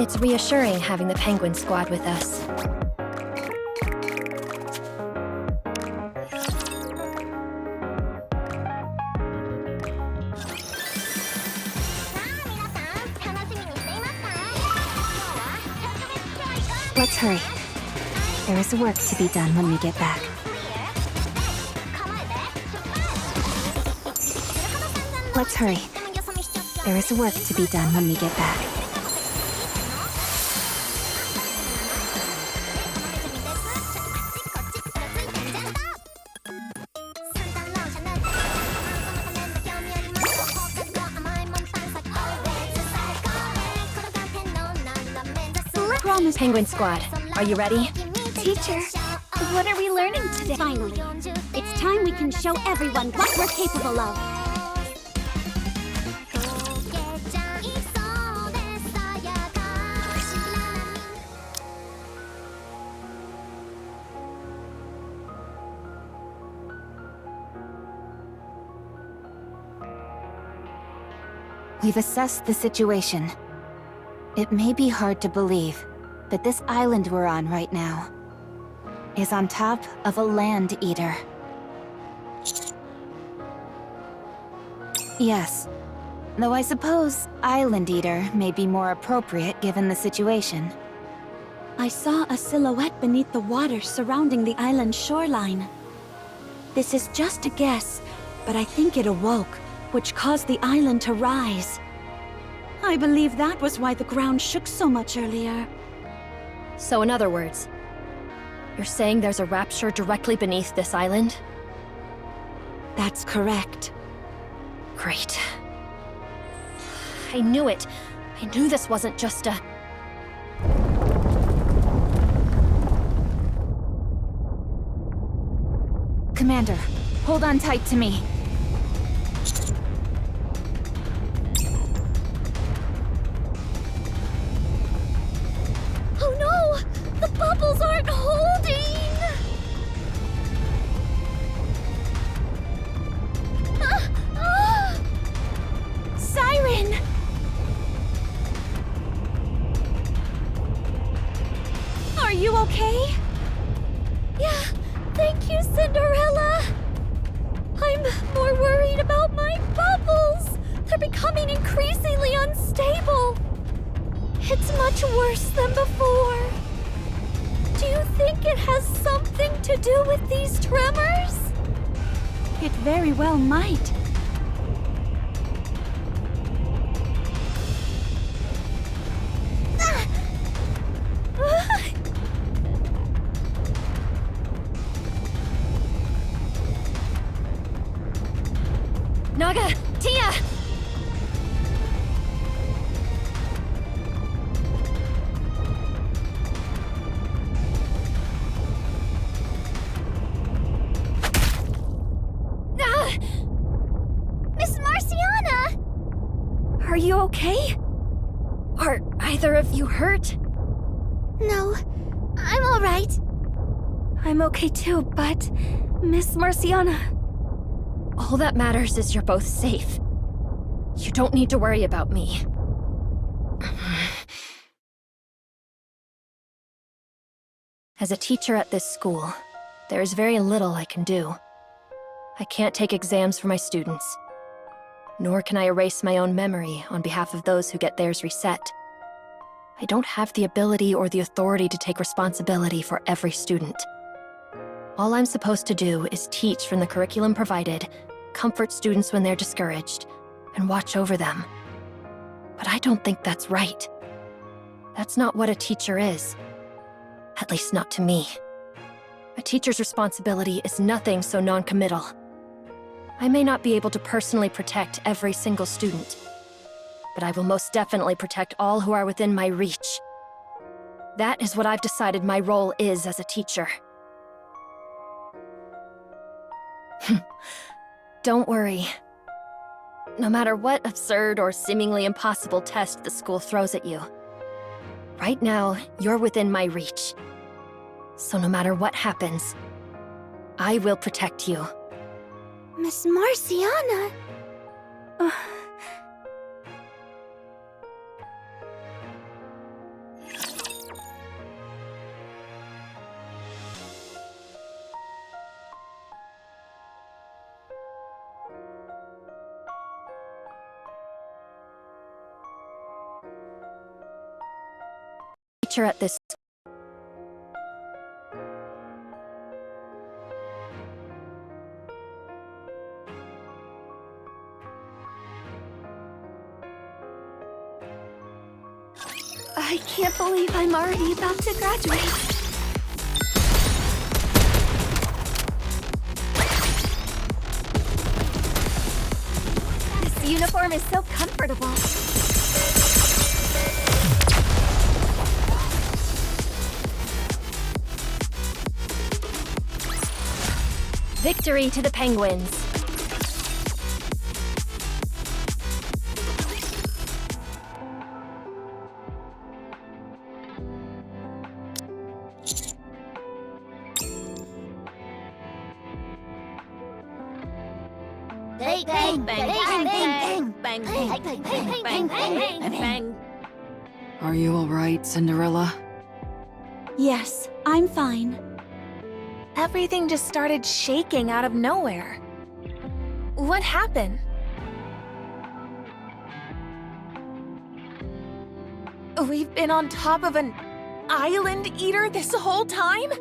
It's reassuring having the Penguin Squad with us. Let's hurry. There is work to be done when we get back. Let's hurry. There is work to be done when we get back. Penguin Squad, are you ready? Teacher, what are we learning today? Finally, it's time we can show everyone what we're capable of. We've assessed the situation. It may be hard to believe, but this island we're on right now is on top of a land eater. Yes, though I suppose island eater may be more appropriate given the situation. I saw a silhouette beneath the water surrounding the island shoreline. This is just a guess, but I think it awoke, which caused the island to rise. I believe that was why the ground shook so much earlier. So in other words, you're saying there's a rapture directly beneath this island? That's correct. Great. I knew it. I knew this wasn't just a... Commander, hold on tight to me. Oh no! The bubbles aren't holding! Siren! Are you okay? Yeah, thank you, Cinderella! I'm more worried about my bubbles! They're becoming increasingly unstable! It's much worse than before. Do you think it has something to do with these tremors? It very well might. Naga! Tia! Miss Marciana! Are you okay? Are either of you hurt? No, I'm all right. I'm okay too, but... Miss Marciana... All that matters is you're both safe. You don't need to worry about me. As a teacher at this school, there is very little I can do. I can't take exams for my students, nor can I erase my own memory on behalf of those who get theirs reset. I don't have the ability or the authority to take responsibility for every student. All I'm supposed to do is teach from the curriculum provided, comfort students when they're discouraged, and watch over them. But I don't think that's right. That's not what a teacher is. At least not to me. A teacher's responsibility is nothing so non-committal. I may not be able to personally protect every single student, but I will most definitely protect all who are within my reach. That is what I've decided my role is as a teacher. Don't worry. No matter what absurd or seemingly impossible test the school throws at you, right now, you're within my reach. So no matter what happens, I will protect you. Miss Marciana? teacher at this... I can't believe I'm already about to graduate. This uniform is so comfortable. Victory to the Penguins! Bang, bang, bang, bang, bang, bang, bang, bang, bang, bang, bang. Are you alright, Cinderella? Yes, I'm fine. Everything just started shaking out of nowhere. What happened? We've been on top of an island eater this whole time?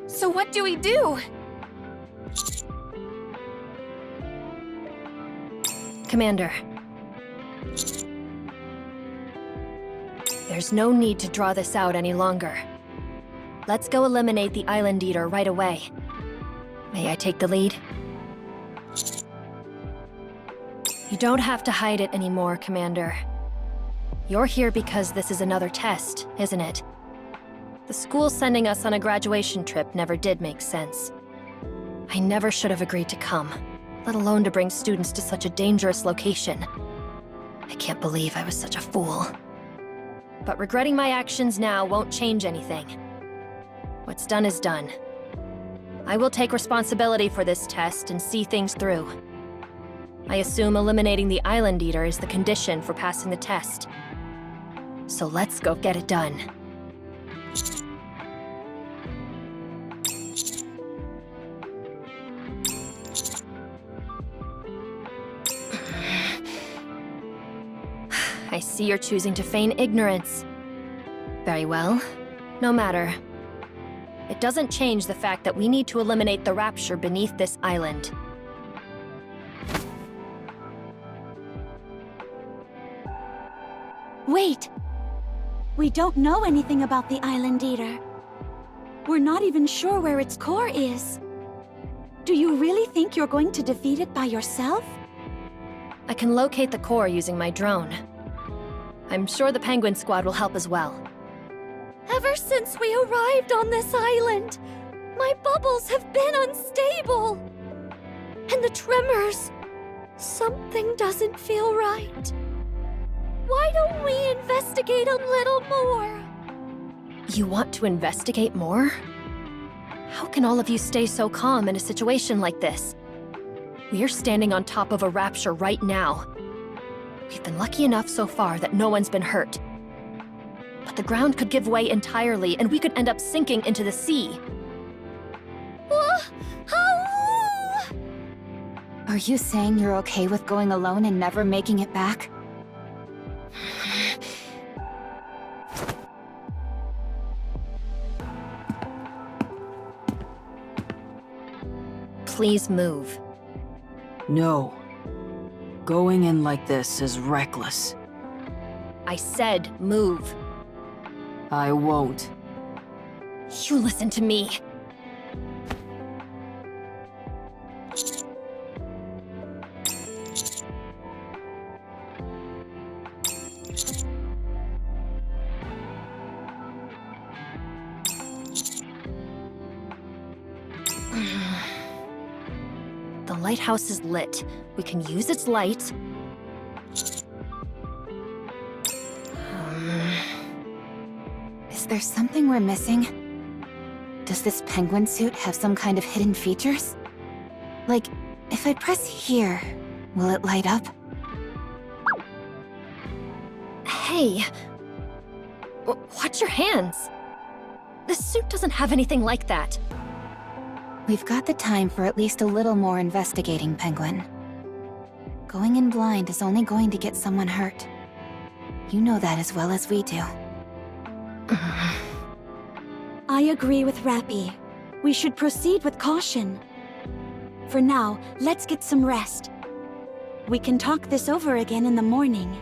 So what do we do? Commander. There's no need to draw this out any longer. Let's go eliminate the Island Eater right away. May I take the lead? You don't have to hide it anymore, Commander. You're here because this is another test, isn't it? The school sending us on a graduation trip never did make sense. I never should have agreed to come, let alone to bring students to such a dangerous location. I can't believe I was such a fool. But regretting my actions now won't change anything. What's done is done. I will take responsibility for this test and see things through. I assume eliminating the Island Eater is the condition for passing the test. So let's go get it done. I see you're choosing to feign ignorance. Very well. No matter. It doesn't change the fact that we need to eliminate the Rapture beneath this island. Wait! We don't know anything about the Island Eater. We're not even sure where its core is. Do you really think you're going to defeat it by yourself? I can locate the core using my drone. I'm sure the Penguin Squad will help as well. Ever since we arrived on this island, my bubbles have been unstable. And the tremors. Something doesn't feel right. Why don't we investigate a little more? You want to investigate more? How can all of you stay so calm in a situation like this? We're standing on top of a Rapture right now. We've been lucky enough so far that no one's been hurt. But the ground could give way entirely, and we could end up sinking into the sea. Are you saying you're okay with going alone and never making it back? Please move. No. Going in like this is reckless. I said move. I won't. You listen to me. The lighthouse is lit. We can use its light. Is there something we're missing? Does this penguin suit have some kind of hidden features? Like, if I press here, will it light up? Hey! Watch your hands! This suit doesn't have anything like that. We've got the time for at least a little more investigating, Penguin. Going in blind is only going to get someone hurt. You know that as well as we do. I agree with Rappy. We should proceed with caution. For now, let's get some rest. We can talk this over again in the morning.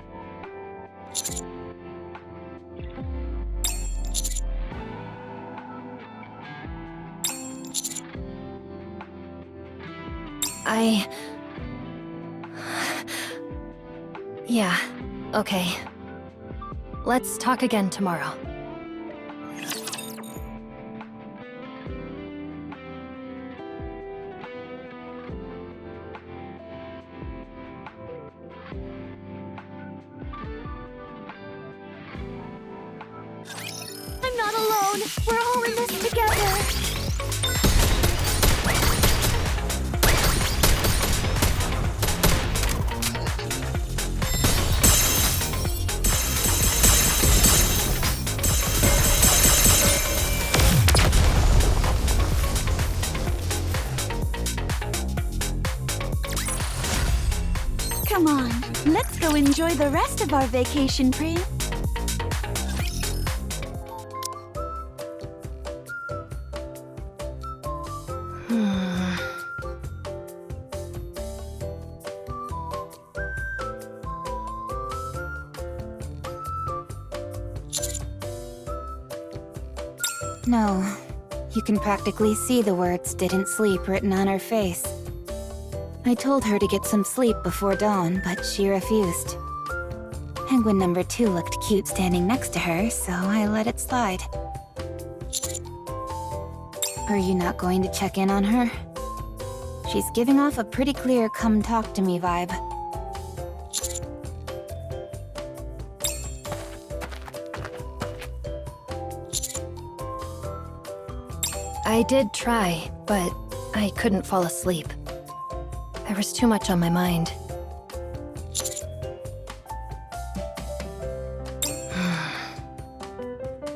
Yeah, okay. Let's talk again tomorrow. I'm not alone. We're all in this together. Come on, let's go enjoy the rest of our vacation, Prince. No, you can practically see the words "didn't sleep" written on her face. I told her to get some sleep before dawn, but she refused. Penguin number 2 looked cute standing next to her, so I let it slide. Are you not going to check in on her? She's giving off a pretty clear come talk to me vibe. I did try, but I couldn't fall asleep. There was too much on my mind.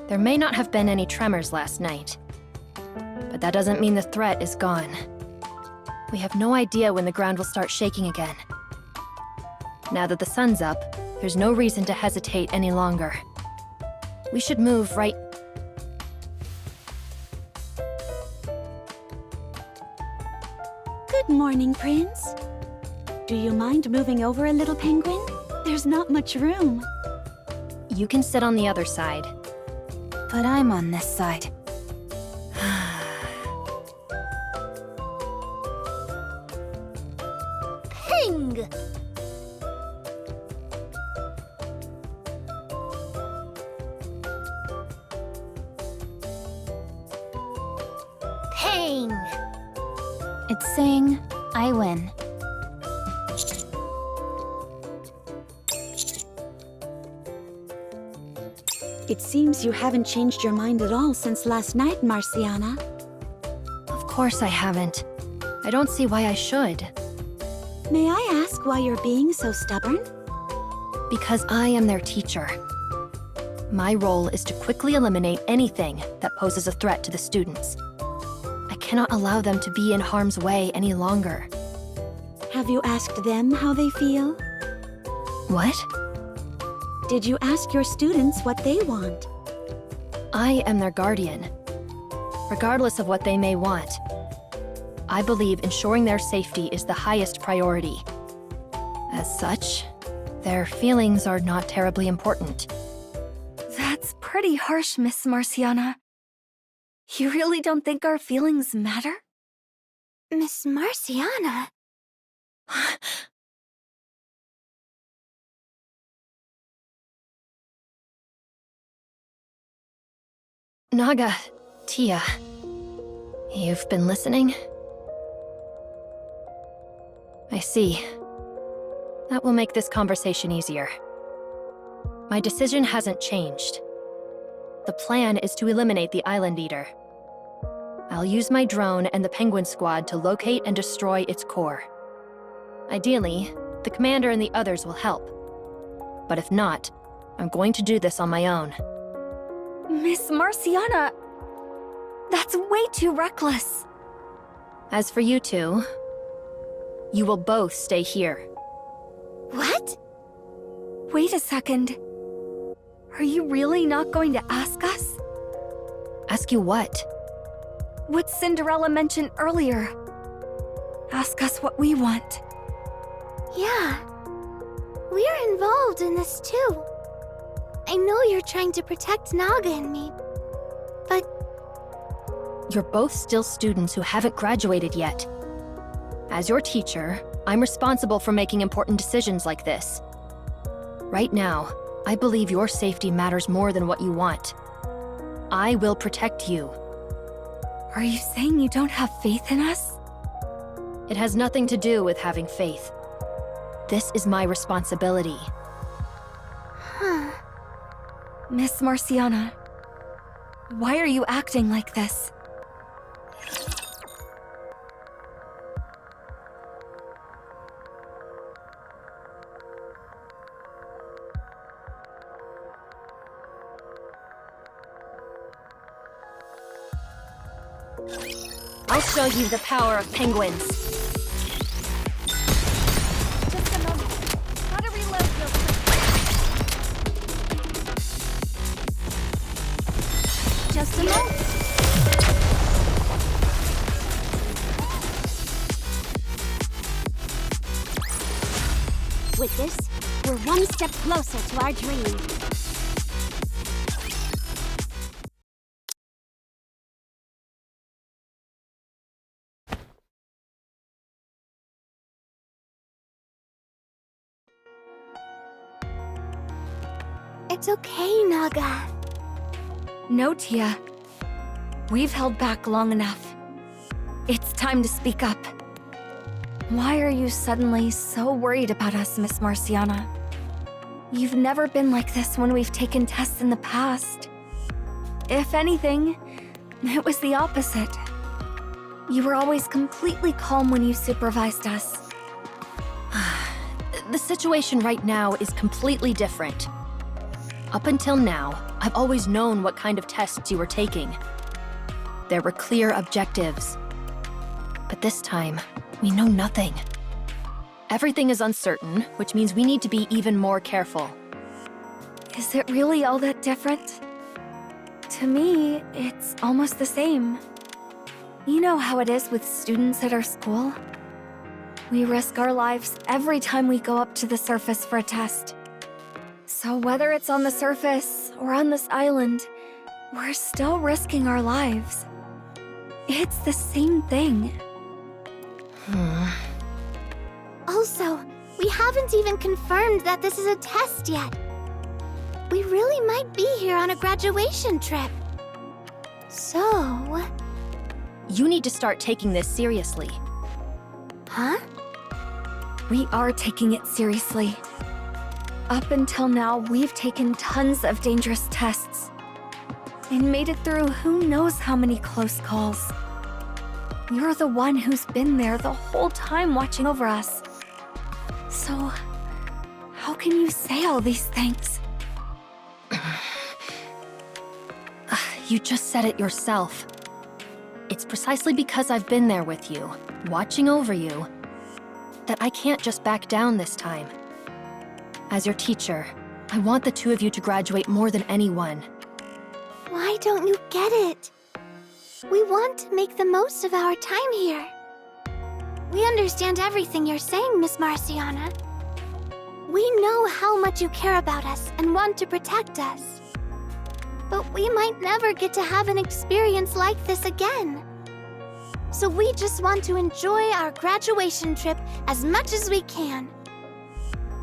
There may not have been any tremors last night, but that doesn't mean the threat is gone. We have no idea when the ground will start shaking again. Now that the sun's up, there's no reason to hesitate any longer. We should move right... Good morning, Prince. Do you mind moving over a little, Penguin? There's not much room. You can sit on the other side. But I'm on this side. Ping! Ping! It's saying, I win. It seems you haven't changed your mind at all since last night, Marciana. Of course I haven't. I don't see why I should. May I ask why you're being so stubborn? Because I am their teacher. My role is to quickly eliminate anything that poses a threat to the students. I cannot allow them to be in harm's way any longer. Have you asked them how they feel? What? Did you ask your students what they want? I am their guardian. Regardless of what they may want, I believe ensuring their safety is the highest priority. As such, their feelings are not terribly important. That's pretty harsh, Miss Marciana. You really don't think our feelings matter? Miss Marciana? Naga, Tia, you've been listening? I see. That will make this conversation easier. My decision hasn't changed. The plan is to eliminate the Island Eater. I'll use my drone and the Penguin Squad to locate and destroy its core. Ideally, the commander and the others will help. But if not, I'm going to do this on my own. Miss Marciana, that's way too reckless. As for you two, you will both stay here. What? Wait a second. Are you really not going to ask us? Ask you what? What Cinderella mentioned earlier. Ask us what we want. Yeah. We're involved in this too. I know you're trying to protect Naga and me, but You're both still students who haven't graduated yet. As your teacher, I'm responsible for making important decisions like this. Right now, I believe your safety matters more than what you want. I will protect you. Are you saying you don't have faith in us? It has nothing to do with having faith. This is my responsibility. Miss Marciana, why are you acting like this? I'll show you the power of penguins. Just a moment. Gotta reload real quick. just a moment. With this, we're one step closer to our dream. It's okay, Naga. No, Tia. We've held back long enough. It's time to speak up. Why are you suddenly so worried about us, Miss Marciana? You've never been like this when we've taken tests in the past. If anything, it was the opposite. You were always completely calm when you supervised us. The situation right now is completely different. Up until now, I've always known what kind of tests you were taking. There were clear objectives. But this time, we know nothing. Everything is uncertain, which means we need to be even more careful. Is it really all that different? To me, it's almost the same. You know how it is with students at our school? We risk our lives every time we go up to the surface for a test. So whether it's on the surface or on this island, we're still risking our lives. It's the same thing. Also, we haven't even confirmed that this is a test yet. We really might be here on a graduation trip. So... You need to start taking this seriously. Huh? We are taking it seriously. Up until now, we've taken tons of dangerous tests and made it through who knows how many close calls. You're the one who's been there the whole time watching over us. So, how can you say all these things? You just said it yourself. It's precisely because I've been there with you, watching over you, that I can't just back down this time. As your teacher, I want the two of you to graduate more than anyone. Why don't you get it? We want to make the most of our time here. We understand everything you're saying, Miss Marciana. We know how much you care about us and want to protect us. But we might never get to have an experience like this again. So we just want to enjoy our graduation trip as much as we can.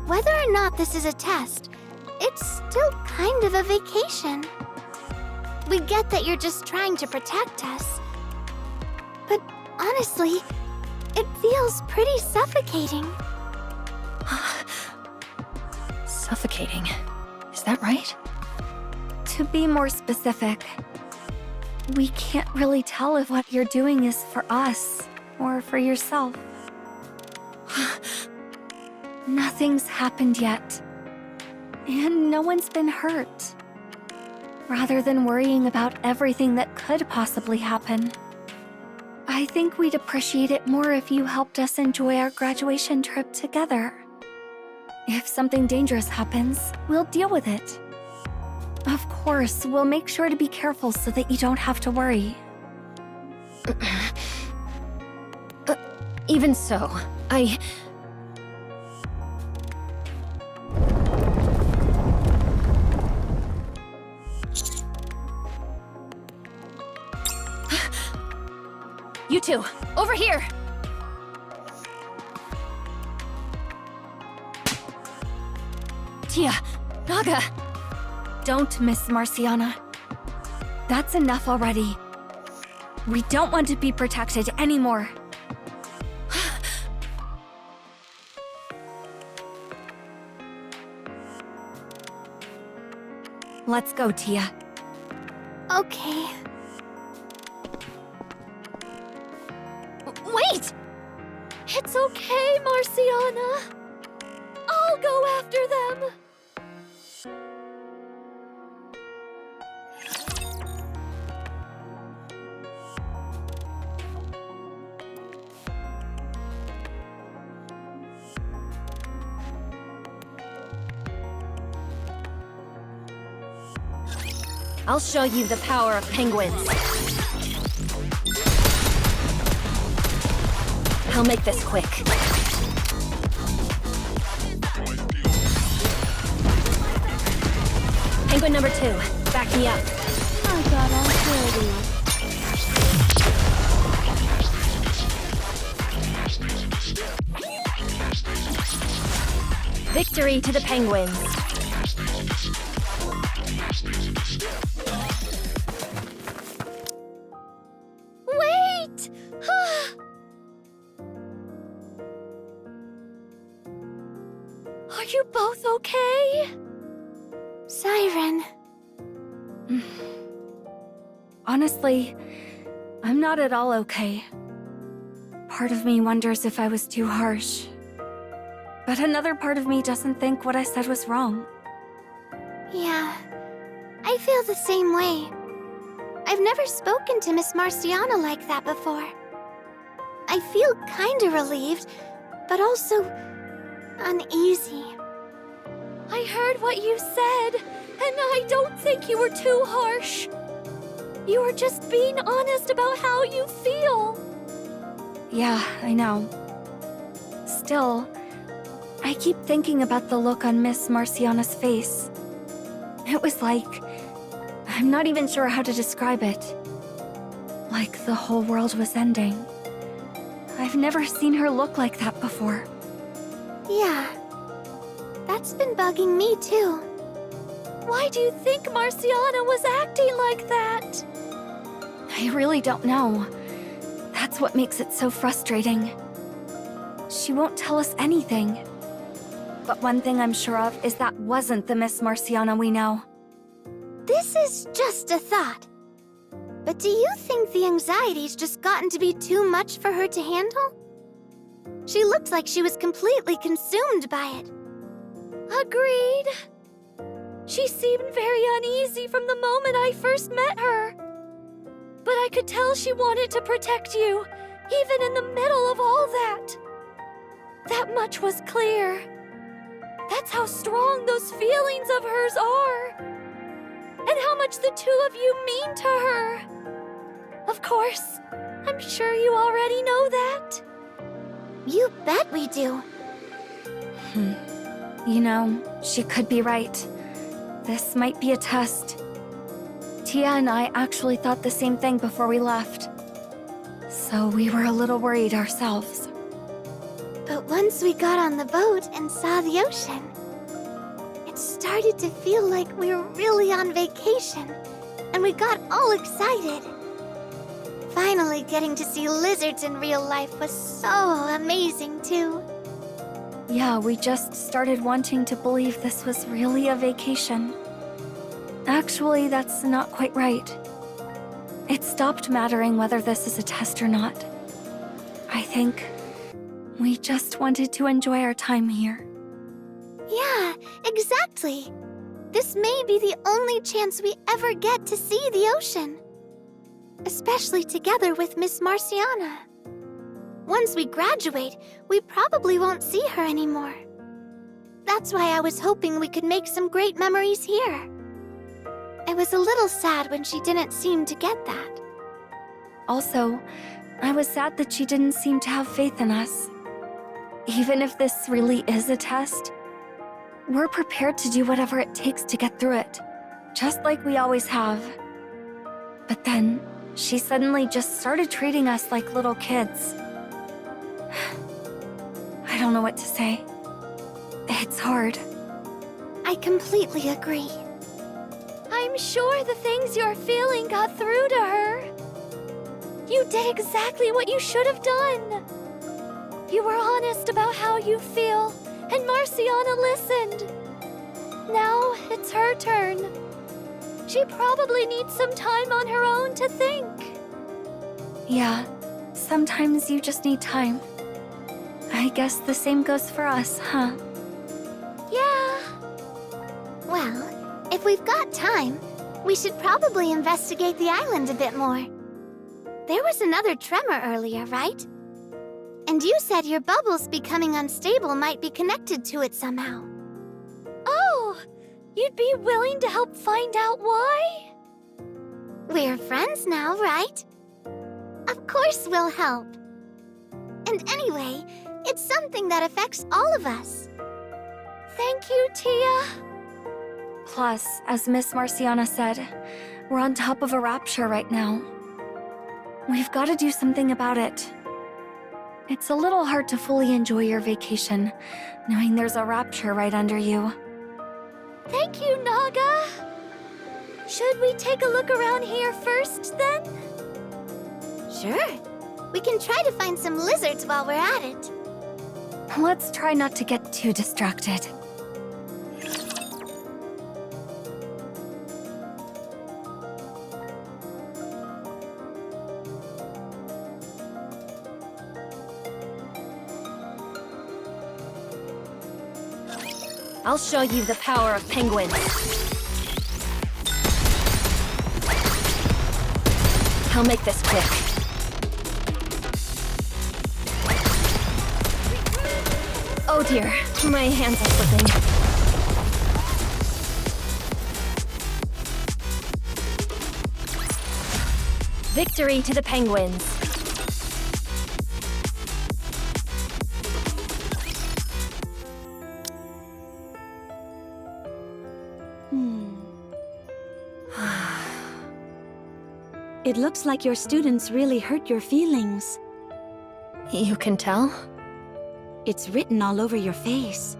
Whether or not this is a test, it's still kind of a vacation. We get that you're just trying to protect us. But honestly, it feels pretty suffocating. Suffocating. Is that right? To be more specific, we can't really tell if what you're doing is for us or for yourself. Nothing's happened yet, and no one's been hurt. Rather than worrying about everything that could possibly happen, I think we'd appreciate it more if you helped us enjoy our graduation trip together. If something dangerous happens, we'll deal with it. Of course, we'll make sure to be careful so that you don't have to worry. Even so, You two, over here! Tia, Naga! Don't, Miss Marciana. That's enough already. We don't want to be protected anymore. Let's go, Tia. Okay. Wait! It's okay, Marciana. I'll go after them. I'll show you the power of penguins. I'll make this quick. Penguin number 2, back me up. I got all 30. Victory to the penguins. Wait! Are you both okay? Siren. Honestly, I'm not at all okay. Part of me wonders if I was too harsh. But another part of me doesn't think what I said was wrong. Yeah, I feel the same way. I've never spoken to Miss Marciana like that before. I feel kinda relieved, but also uneasy. I heard what you said, and I don't think you were too harsh. You were just being honest about how you feel. Yeah, I know. Still, I keep thinking about the look on Miss Marciana's face. It was like... I'm not even sure how to describe it. Like the whole world was ending. I've never seen her look like that before. Yeah, that's been bugging me too. Why do you think Marciana was acting like that? I really don't know. That's what makes it so frustrating. She won't tell us anything. But one thing I'm sure of is that wasn't the Miss Marciana we know. This is just a thought. But do you think the anxiety's just gotten to be too much for her to handle? She looked like she was completely consumed by it. Agreed. She seemed very uneasy from the moment I first met her. But I could tell she wanted to protect you, even in the middle of all that. That much was clear. That's how strong those feelings of hers are. And how much the two of you mean to her. Of course, I'm sure you already know that. You bet we do. You know, she could be right. This might be a test. Tia and I actually thought the same thing before we left. So we were a little worried ourselves. But once we got on the boat and saw the ocean, it started to feel like we were really on vacation, and we got all excited. Finally getting to see lizards in real life was so amazing, too. Yeah, we just started wanting to believe this was really a vacation. Actually, that's not quite right. It stopped mattering whether this is a test or not. I think we just wanted to enjoy our time here. Yeah, exactly. This may be the only chance we ever get to see the ocean. Especially together with Miss Marciana. Once we graduate, we probably won't see her anymore. That's why I was hoping we could make some great memories here. I was a little sad when she didn't seem to get that. Also, I was sad that she didn't seem to have faith in us. Even if this really is a test, we're prepared to do whatever it takes to get through it, just like we always have. But then, she suddenly just started treating us like little kids. I don't know what to say. It's hard. I completely agree. I'm sure the things you're feeling got through to her. You did exactly what you should have done. You were honest about how you feel, and Marciana listened. Now it's her turn. She probably needs some time on her own to think. Yeah, sometimes you just need time. I guess the same goes for us, huh? Yeah. Well, if we've got time, we should probably investigate the island a bit more. There was another tremor earlier, right? And you said your bubbles becoming unstable might be connected to it somehow. Oh, you'd be willing to help find out why? We're friends now, right? Of course we'll help. And anyway, it's something that affects all of us. Thank you, Tia. Plus, as Miss Marciana said, we're on top of a rapture right now. We've got to do something about it. It's a little hard to fully enjoy your vacation, knowing there's a rapture right under you. Thank you, Naga. Should we take a look around here first, then? Sure. We can try to find some lizards while we're at it. Let's try not to get too distracted. I'll show you the power of penguins. I'll make this quick. Oh dear, my hands are slipping. Victory to the penguins. It looks like your students really hurt your feelings. You can tell? It's written all over your face.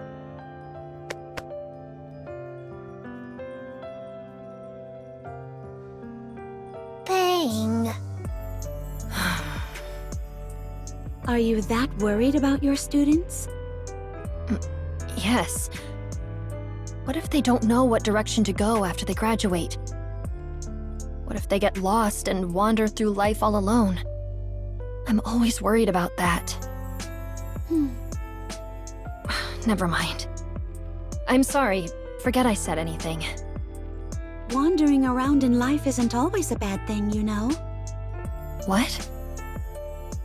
Bang. Are you that worried about your students? Yes. What if they don't know what direction to go after they graduate? What if they get lost and wander through life all alone? I'm always worried about that. Never mind. I'm sorry. Forget I said anything. Wandering around in life isn't always a bad thing, you know? What?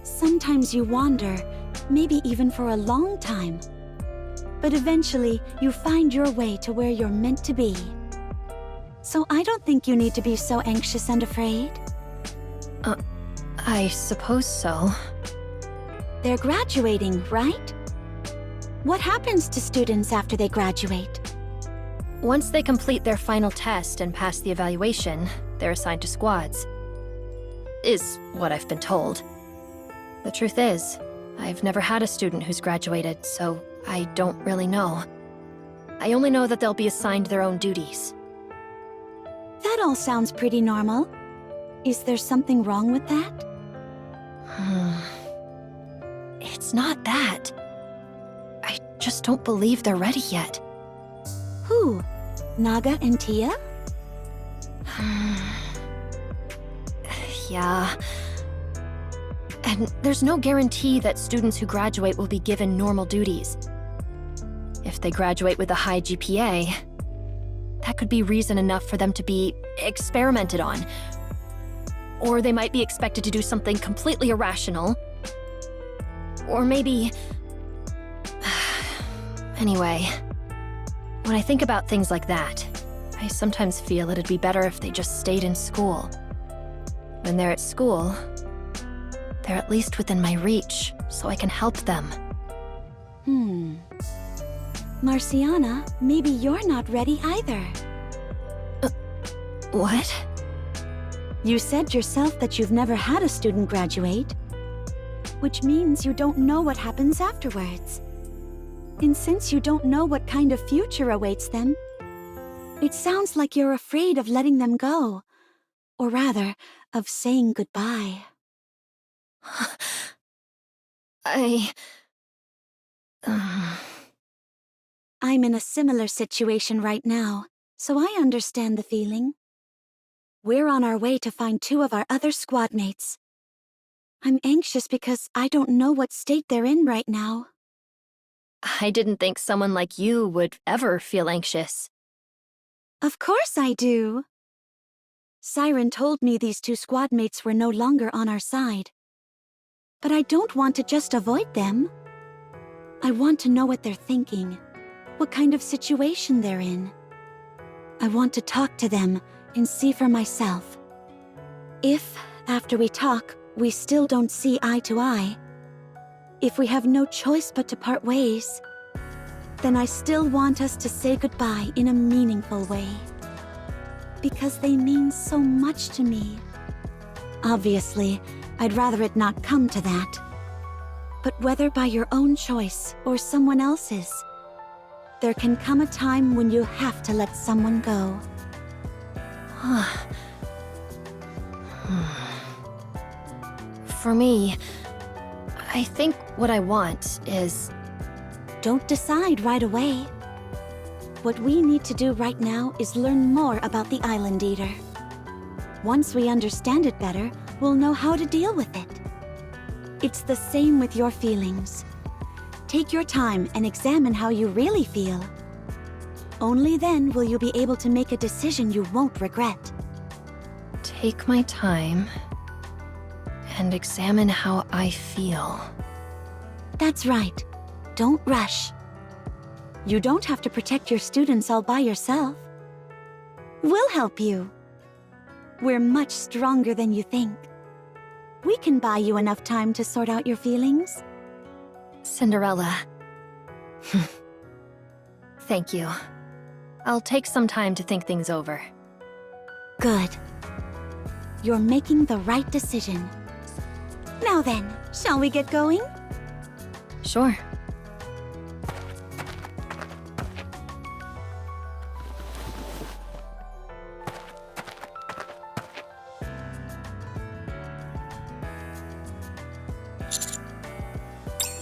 Sometimes you wander, maybe even for a long time. But eventually, you find your way to where you're meant to be. So I don't think you need to be so anxious and afraid. I suppose so. They're graduating, right? What happens to students after they graduate? Once they complete their final test and pass the evaluation, they're assigned to squads. Is what I've been told. The truth is, I've never had a student who's graduated, so I don't really know. I only know that they'll be assigned their own duties. That all sounds pretty normal. Is there something wrong with that? It's not that. I just don't believe they're ready yet. Who? Naga and Tia? Yeah. And there's no guarantee that students who graduate will be given normal duties. If they graduate with a high GPA, that could be reason enough for them to be experimented on. Or they might be expected to do something completely irrational. Or maybe... Anyway, when I think about things like that, I sometimes feel it'd be better if they just stayed in school. When they're at school, they're at least within my reach, so I can help them. Marciana, maybe you're not ready either. What? You said yourself that you've never had a student graduate, which means you don't know what happens afterwards. And since you don't know what kind of future awaits them, it sounds like you're afraid of letting them go. Or rather, of saying goodbye. I'm in a similar situation right now, so I understand the feeling. We're on our way to find 2 of our other squad mates. I'm anxious because I don't know what state they're in right now. I didn't think someone like you would ever feel anxious. Of course I do. Siren told me these 2 squad mates were no longer on our side. But I don't want to just avoid them. I want to know what they're thinking, what kind of situation they're in. I want to talk to them and see for myself. If, after we talk, we still don't see eye to eye, if we have no choice but to part ways, then I still want us to say goodbye in a meaningful way. Because they mean so much to me. Obviously, I'd rather it not come to that. But whether by your own choice or someone else's, there can come a time when you have to let someone go. For me, I think what I want is... Don't decide right away. What we need to do right now is learn more about the Island Eater. Once we understand it better, we'll know how to deal with it. It's the same with your feelings. Take your time and examine how you really feel. Only then will you be able to make a decision you won't regret. Take my time and examine how I feel. That's right. Don't rush. You don't have to protect your students all by yourself. We'll help you. We're much stronger than you think. We can buy you enough time to sort out your feelings. Cinderella. Thank you. I'll take some time to think things over. Good. You're making the right decision. Now then, shall we get going? Sure.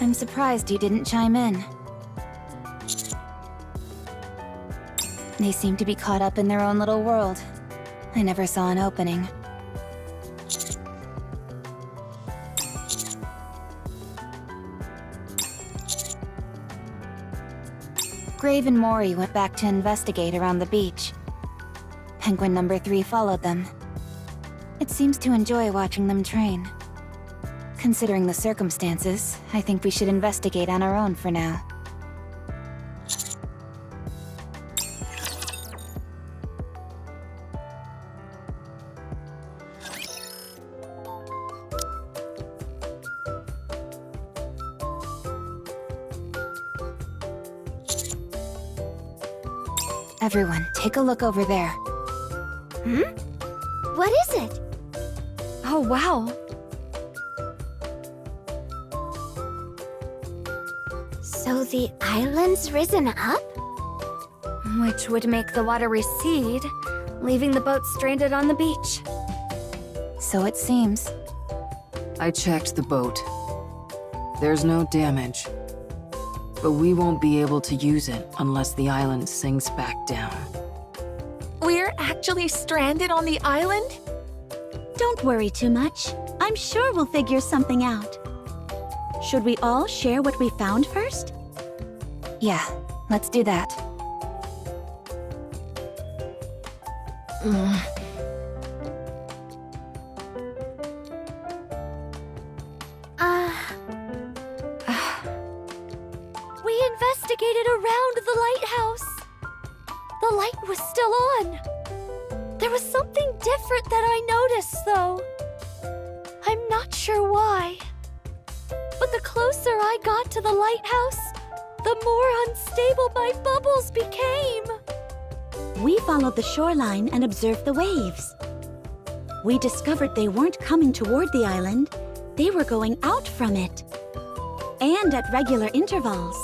I'm surprised you didn't chime in. They seem to be caught up in their own little world. I never saw an opening. Grave and Mori went back to investigate around the beach. Penguin number 3 followed them. It seems to enjoy watching them train. Considering the circumstances, I think we should investigate on our own for now. Everyone, take a look over there. What is it? Oh, wow. So the island's risen up? Which would make the water recede, leaving the boat stranded on the beach. So it seems. I checked the boat. There's no damage. But we won't be able to use it unless the island sinks back down. We're actually stranded on the island? Don't worry too much. I'm sure we'll figure something out. Should we all share what we found first? Yeah, let's do that. We investigated around the lighthouse. The the light was still on. There was something different that I noticed, though. I'm not sure why. But the closer I got to the lighthouse, the more unstable my bubbles became. We followed the shoreline and observed the waves. We discovered they weren't coming toward the island, they were going out from it. And at regular intervals.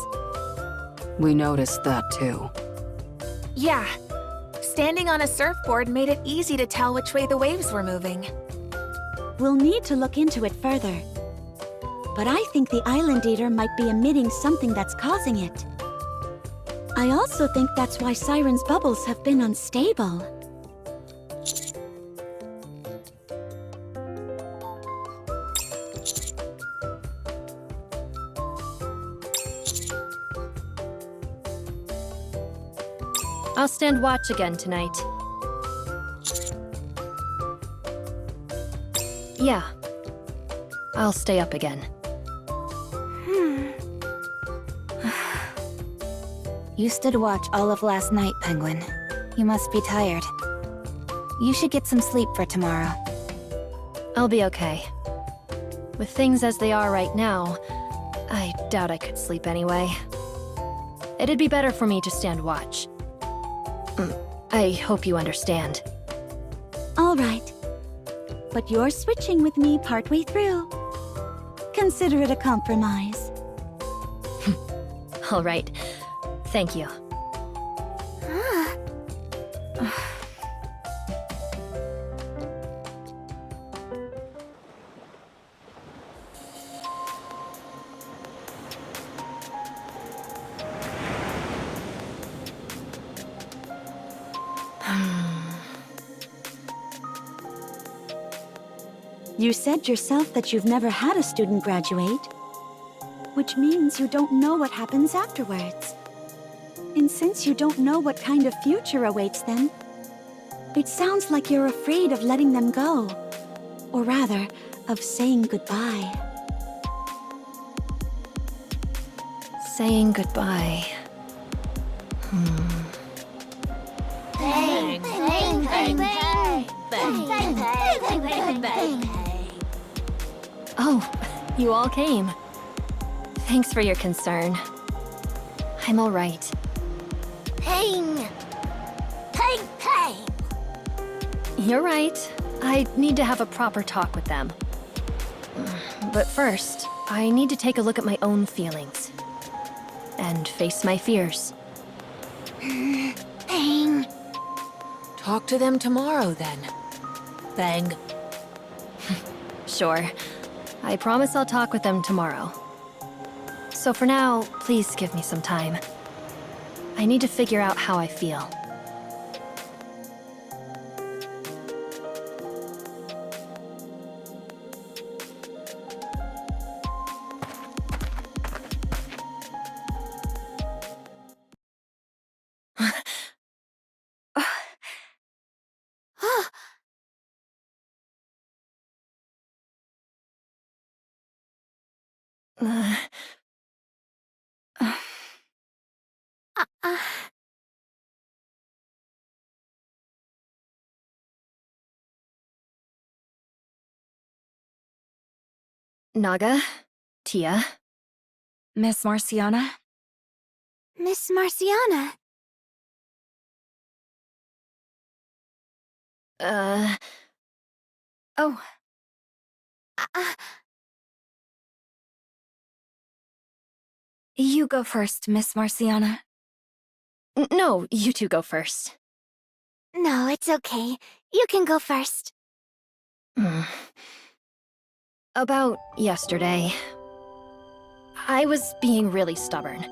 We noticed that too. Yeah. Standing on a surfboard made it easy to tell which way the waves were moving. We'll need to look into it further. But I think the Island Eater might be emitting something that's causing it. I also think that's why Siren's bubbles have been unstable. I'll stand watch again tonight. Yeah. I'll stay up again. You stood watch all of last night, Penguin. You must be tired. You should get some sleep for tomorrow. I'll be okay. With things as they are right now, I doubt I could sleep anyway. It'd be better for me to stand watch. I hope you understand. All right. But you're switching with me partway through. Consider it a compromise. All right. Thank you. You said yourself that you've never had a student graduate, which means you don't know what happens afterwards. And since you don't know what kind of future awaits them, it sounds like you're afraid of letting them go. Or rather, of saying goodbye. Saying goodbye. Bang, bang, bang, bang, bang, bang, bang, bang, bang. Oh, you all came. Thanks for your concern. I'm all right. Pang! Pang, pang! You're right. I need to have a proper talk with them. But first, I need to take a look at my own feelings. And face my fears. Pang! Talk to them tomorrow, then. Bang. Sure. I promise I'll talk with them tomorrow. So for now, please give me some time. I need to figure out how I feel. Naga? Tia? Miss Marciana? Miss Marciana. Oh, you go first, Miss Marciana. No, you two go first. No, it's okay. You can go first. About yesterday, I was being really stubborn.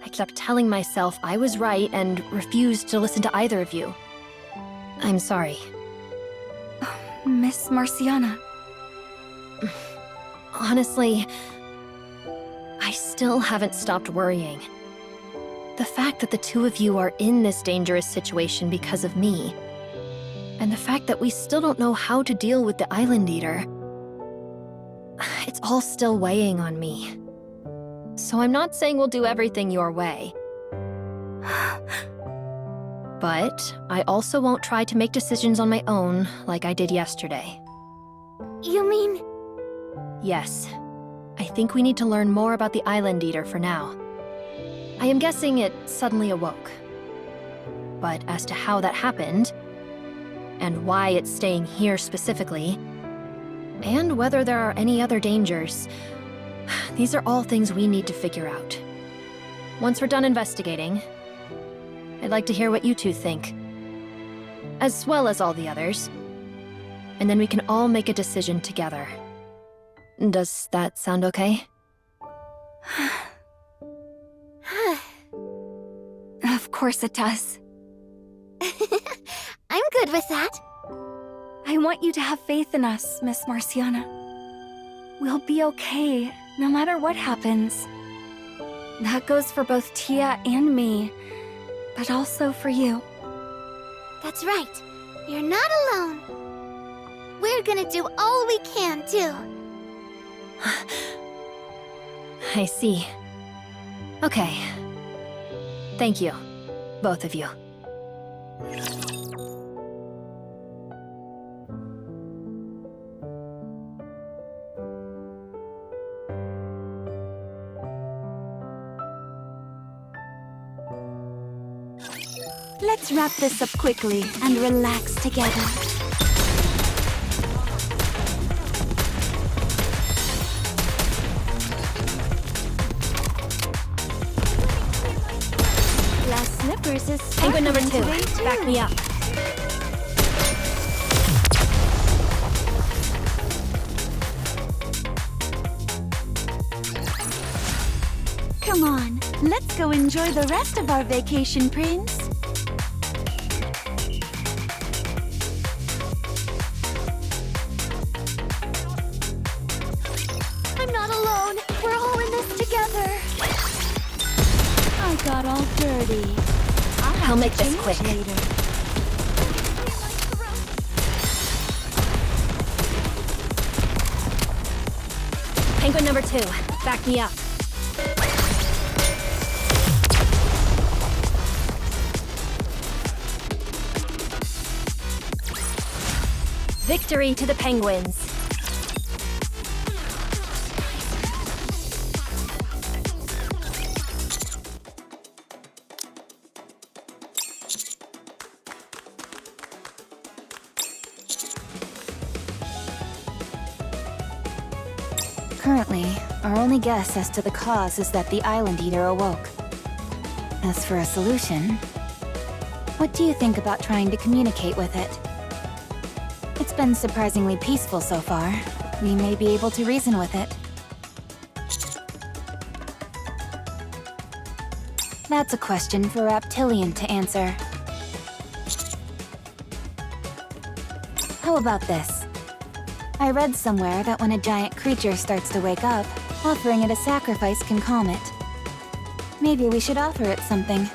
I kept telling myself I was right and refused to listen to either of you. I'm sorry. Miss Marciana. Honestly, I still haven't stopped worrying. The fact that the two of you are in this dangerous situation because of me, and the fact that we still don't know how to deal with the Island Eater, it's all still weighing on me. So I'm not saying we'll do everything your way. But I also won't try to make decisions on my own like I did yesterday. You mean... Yes. I think we need to learn more about the Island Eater for now. I am guessing it suddenly awoke. But as to how that happened, and why it's staying here specifically, and whether there are any other dangers, these are all things we need to figure out. Once we're done investigating, I'd like to hear what you two think, as well as all the others. And then we can all make a decision together. Does that sound okay? Of course it does. I'm good with that. I want you to have faith in us, Miss Marciana. We'll be okay, no matter what happens. That goes for both Tia and me, but also for you. That's right. You're not alone. We're gonna do all we can, too. I see. Okay. Thank you, both of you. Let's wrap this up quickly and relax together. Glass Slippers is Penguin number sparkling 2, today, too. back me up. Come on, let's go enjoy the rest of our vacation, Prince. I'm not alone. We're all in this together. I got all dirty. I'll make this Change quick. later. Penguin number 2, back me up. Victory to the Penguins. Currently, our only guess as to the cause is that the Island Eater awoke. As for a solution, what do you think about trying to communicate with it? It's been surprisingly peaceful so far. We may be able to reason with it. That's a question for Reptilian to answer. How about this? I read somewhere that when a giant creature starts to wake up, offering it a sacrifice can calm it. Maybe we should offer it something.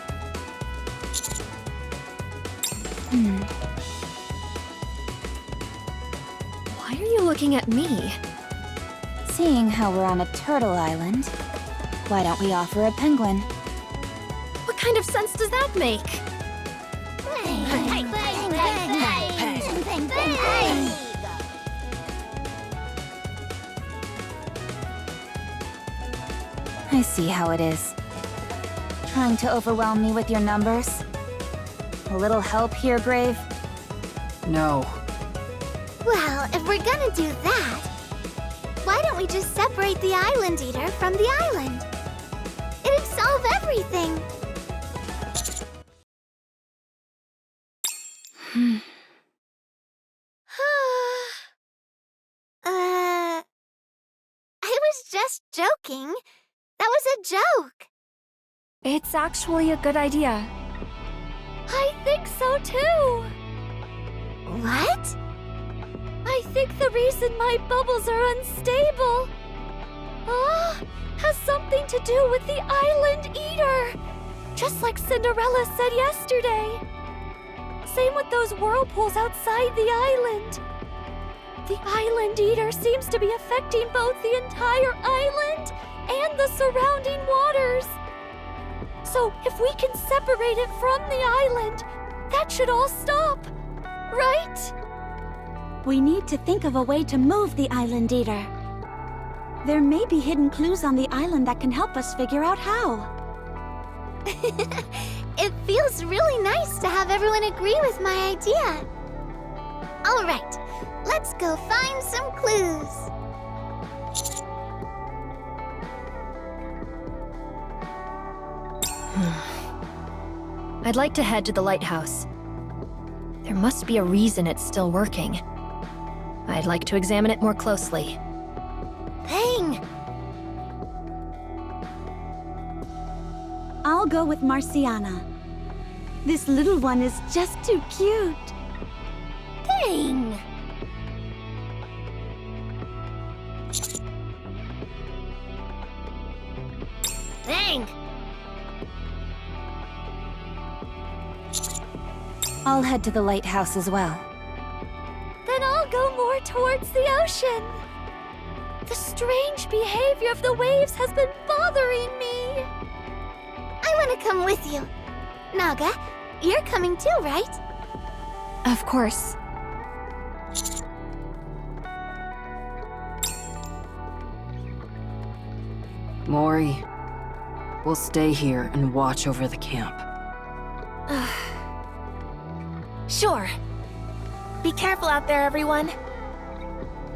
Why are you looking at me? Seeing how we're on a turtle island, why don't we offer a penguin? What kind of sense does that make? I see how it is. Trying to overwhelm me with your numbers? A little help here, Grave? No. Well, if we're gonna do that, why don't we just separate the Island Eater from the island? It'd solve everything. I was just joking. That was a joke. It's actually a good idea. I think so too. What? I think the reason my bubbles are unstable has something to do with the Island Eater. Just like Cinderella said yesterday. Same with those whirlpools outside the island. The Island Eater seems to be affecting both the entire island and the surrounding waters. So if we can separate it from the island, That should all stop, right? We need to think of a way to move the Island Eater. There may be hidden clues on the island that can help us figure out how. It feels really nice to have everyone agree with my idea. All right, let's go find some clues. I'd like to head to the lighthouse. There must be a reason it's still working. I'd like to examine it more closely. Bang! I'll go with Marciana. This little one is just too cute. Bang! Bang! I'll head to the lighthouse as well. Then I'll go more towards the ocean. The strange behavior of the waves has been bothering me. I want to come with you. Naga, you're coming too, right? Of course. Mori, we'll stay here and watch over the camp. Sure. Be careful out there, everyone.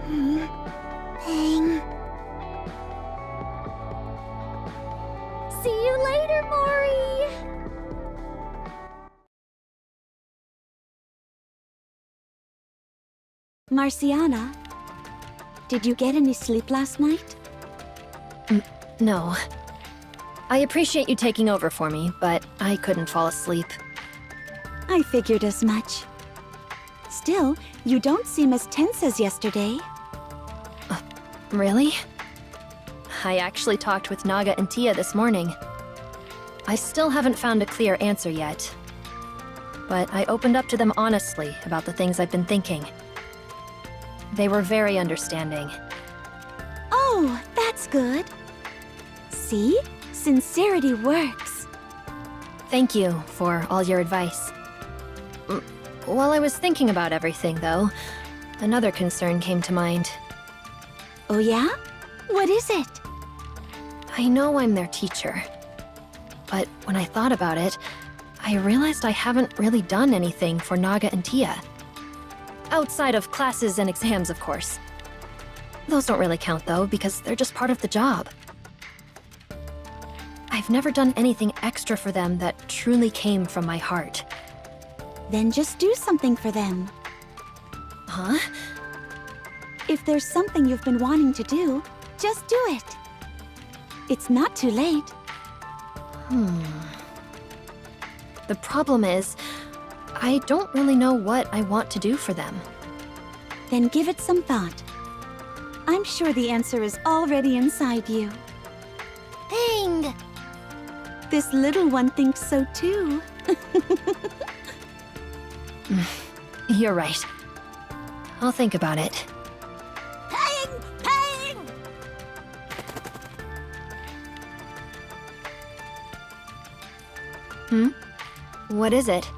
Bang. See you later, Mori! Marciana, did you get any sleep last night? No. I appreciate you taking over for me, but I couldn't fall asleep. I figured as much. Still, you don't seem as tense as yesterday. Really? I actually talked with Naga and Tia this morning. I still haven't found a clear answer yet. But I opened up to them honestly about the things I've been thinking. They were very understanding. Oh, that's good. See? Sincerity works. Thank you for all your advice. While I was thinking about everything, though, another concern came to mind. Oh yeah? What is it? I know I'm their teacher. But when I thought about it, I realized I haven't really done anything for Naga and Tia. Outside of classes and exams, of course. Those don't really count, though, because they're just part of the job. I've never done anything extra for them that truly came from my heart. Then just do something for them. Huh? If there's something you've been wanting to do, just do it. It's not too late. The problem is, I don't really know what I want to do for them. Then give it some thought. I'm sure the answer is already inside you. Bang! This little one thinks so too. You're right. I'll think about it. Bang! Bang! What is it?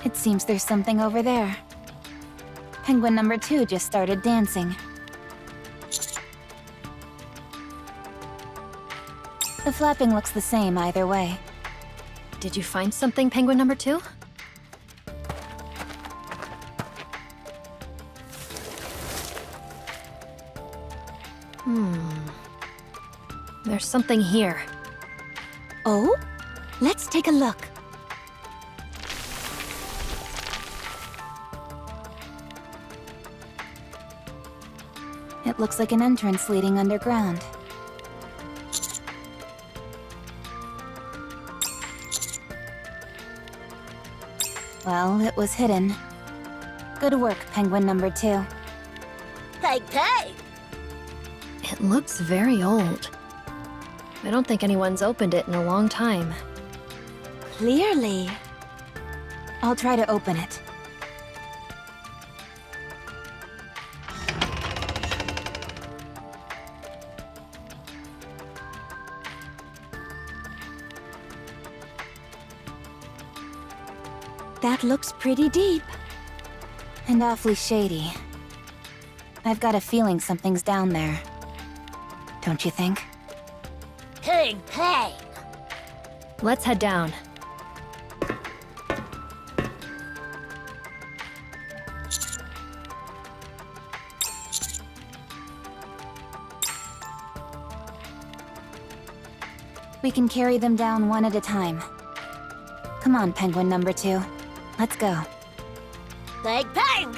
It seems there's something over there. Penguin number 2 just started dancing. The flapping looks the same either way. Did you find something, Penguin number 2? There's something here. Oh? Let's take a look. It looks like an entrance leading underground. Well, it was hidden. Good work, Penguin number 2. Peg, peg! It looks very old. I don't think anyone's opened it in a long time. Clearly. I'll try to open it. that looks pretty deep. And awfully shady. I've got a feeling something's down there. Don't you think? Ping, ping! Let's head down. We can carry them down one at a time. Come on, Penguin number 2. Let's go. Bang, bang!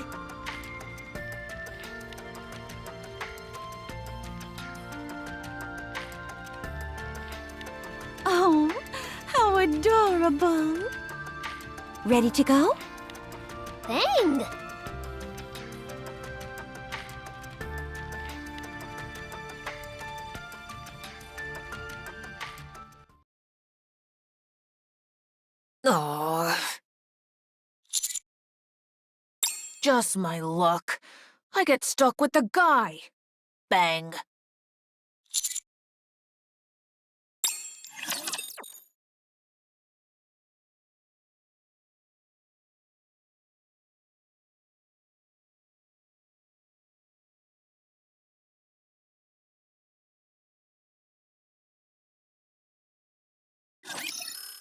Oh, how adorable. Ready to go? Bang! Oh. Just my luck. I get stuck with the guy. Bang.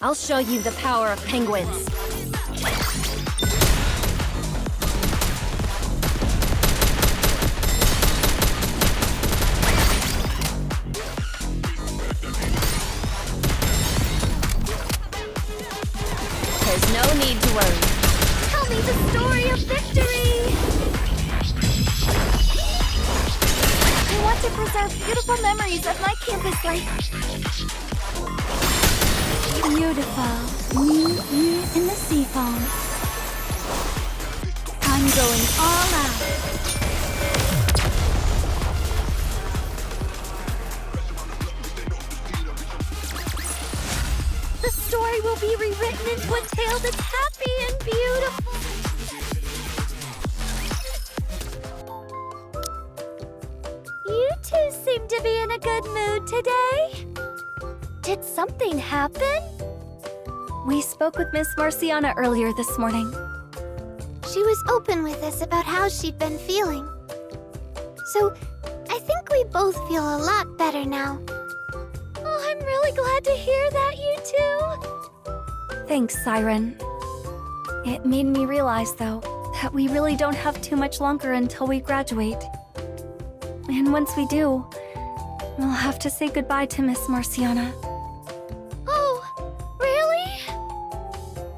I'll show you the power of penguins. There's no need to worry. Tell me the story of victory! I want to preserve beautiful memories of my campus life. Beautiful. Me, you, and the sea foam. I'm going all out. The story will be rewritten into a tale that's happy and beautiful. You two seem to be in a good mood today. Did something happen? We spoke with Miss Marciana earlier this morning. She was open with us about how she'd been feeling. So, I think we both feel a lot better now. Oh, I'm really glad to hear that, you two. Thanks, Siren. It made me realize, though, that we really don't have too much longer until we graduate. And once we do, we'll have to say goodbye to Miss Marciana. Oh, really?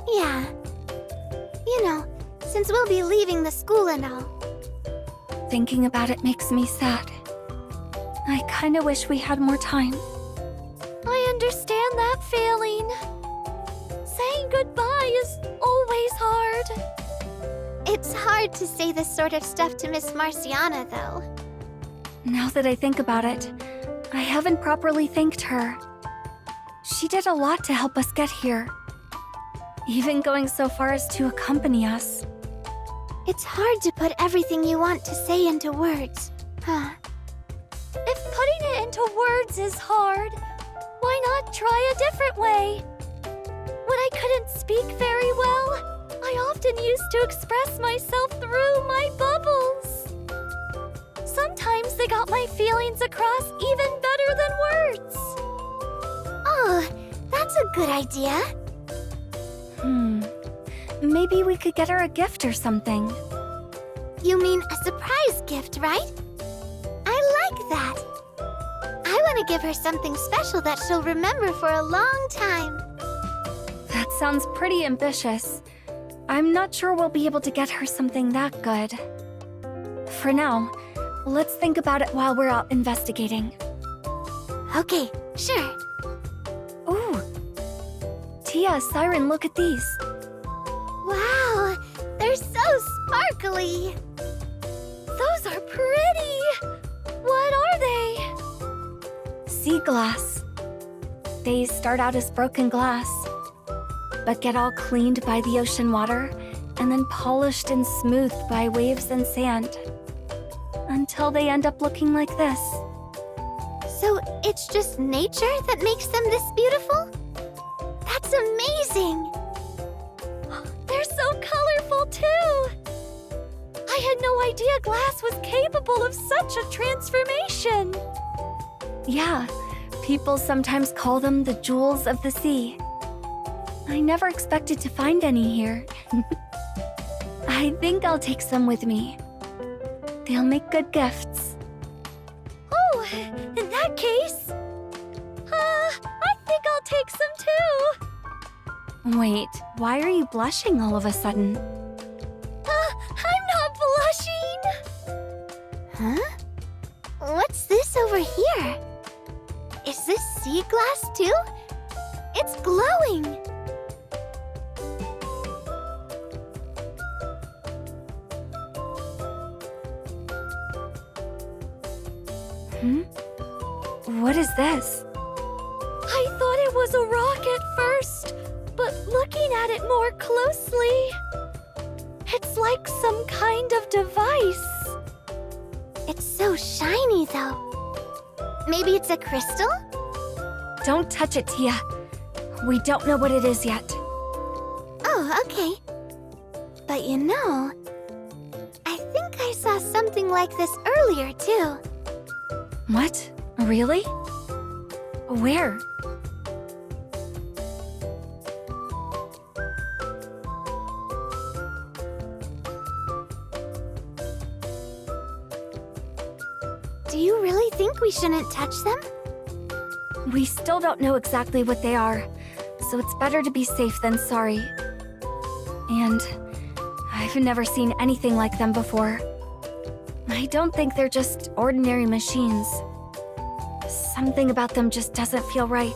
Yeah. You know, since we'll be leaving the school and all. Thinking about it makes me sad. I kinda wish we had more time. I understand that feeling. Saying goodbye is always hard. It's hard to say this sort of stuff to Miss Marciana, though. Now that I think about it, I haven't properly thanked her. She did a lot to help us get here. Even going so far as to accompany us. It's hard to put everything you want to say into words, huh? If putting it into words is hard, why not try a different way? When I couldn't speak very well, I often used to express myself through my bubbles. Sometimes they got my feelings across even better than words. Oh, that's a good idea. Maybe we could get her a gift or something. You mean a surprise gift, right? I like that. I want to give her something special that she'll remember for a long time. That sounds pretty ambitious. I'm not sure we'll be able to get her something that good. For now, let's think about it while we're out investigating. Okay, sure. Ooh! Tia, Siren, look at these. Wow, they're so sparkly. Those are pretty. What are they? Sea glass. They start out as broken glass, but get all cleaned by the ocean water and then polished and smoothed by waves and sand, until they end up looking like this. So it's just nature that makes them this beautiful? That's amazing! They're so I had no idea glass was capable of such a transformation. Yeah, people sometimes call them the jewels of the sea. I never expected to find any here. I think I'll take some with me. They'll make good gifts. Oh, in that case, I think I'll take some too. Wait, why are you blushing all of a sudden? I'm not blushing. Huh? What's this over here? Is this sea glass too? It's glowing. What is this? I thought it was a rock at first, but looking at it more closely, it's like some kind of device. It's so shiny though. Maybe it's a crystal? Don't touch it, Tia. We don't know what it is yet. Oh, okay. But you know, I think I saw something like this earlier too. What? Really? Where? Do you really think we shouldn't touch them? We still don't know exactly what they are, so it's better to be safe than sorry. And I've never seen anything like them before. I don't think they're just ordinary machines. Something about them just doesn't feel right.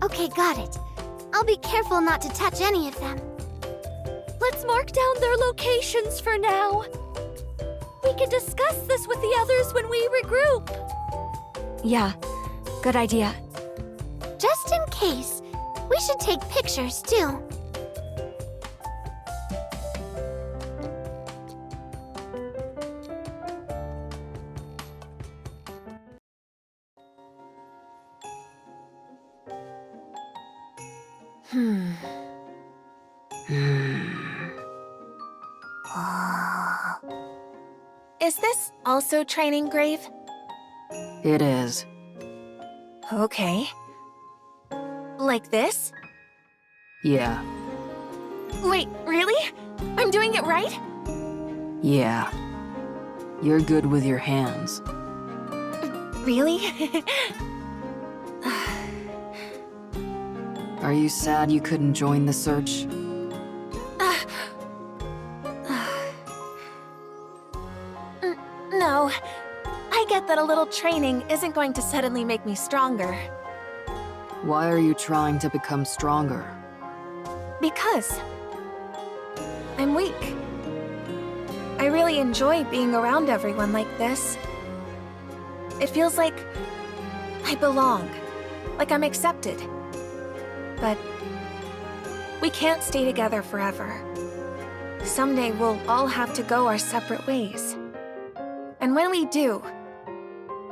Okay, got it. I'll be careful not to touch any of them. Let's mark down their locations for now. We can discuss this with the others when we regroup. Yeah, good idea. Just in case, we should take pictures too. Is this also training grave? It is. Okay. Like this? Yeah. Wait, really? I'm doing it right? Yeah. You're good with your hands. Really? Are you sad you couldn't join the search? No. I get that a little training isn't going to suddenly make me stronger. Why are you trying to become stronger? Because I'm weak. I really enjoy being around everyone like this. It feels like I belong, like I'm accepted. But we can't stay together forever. Someday we'll all have to go our separate ways. And when we do,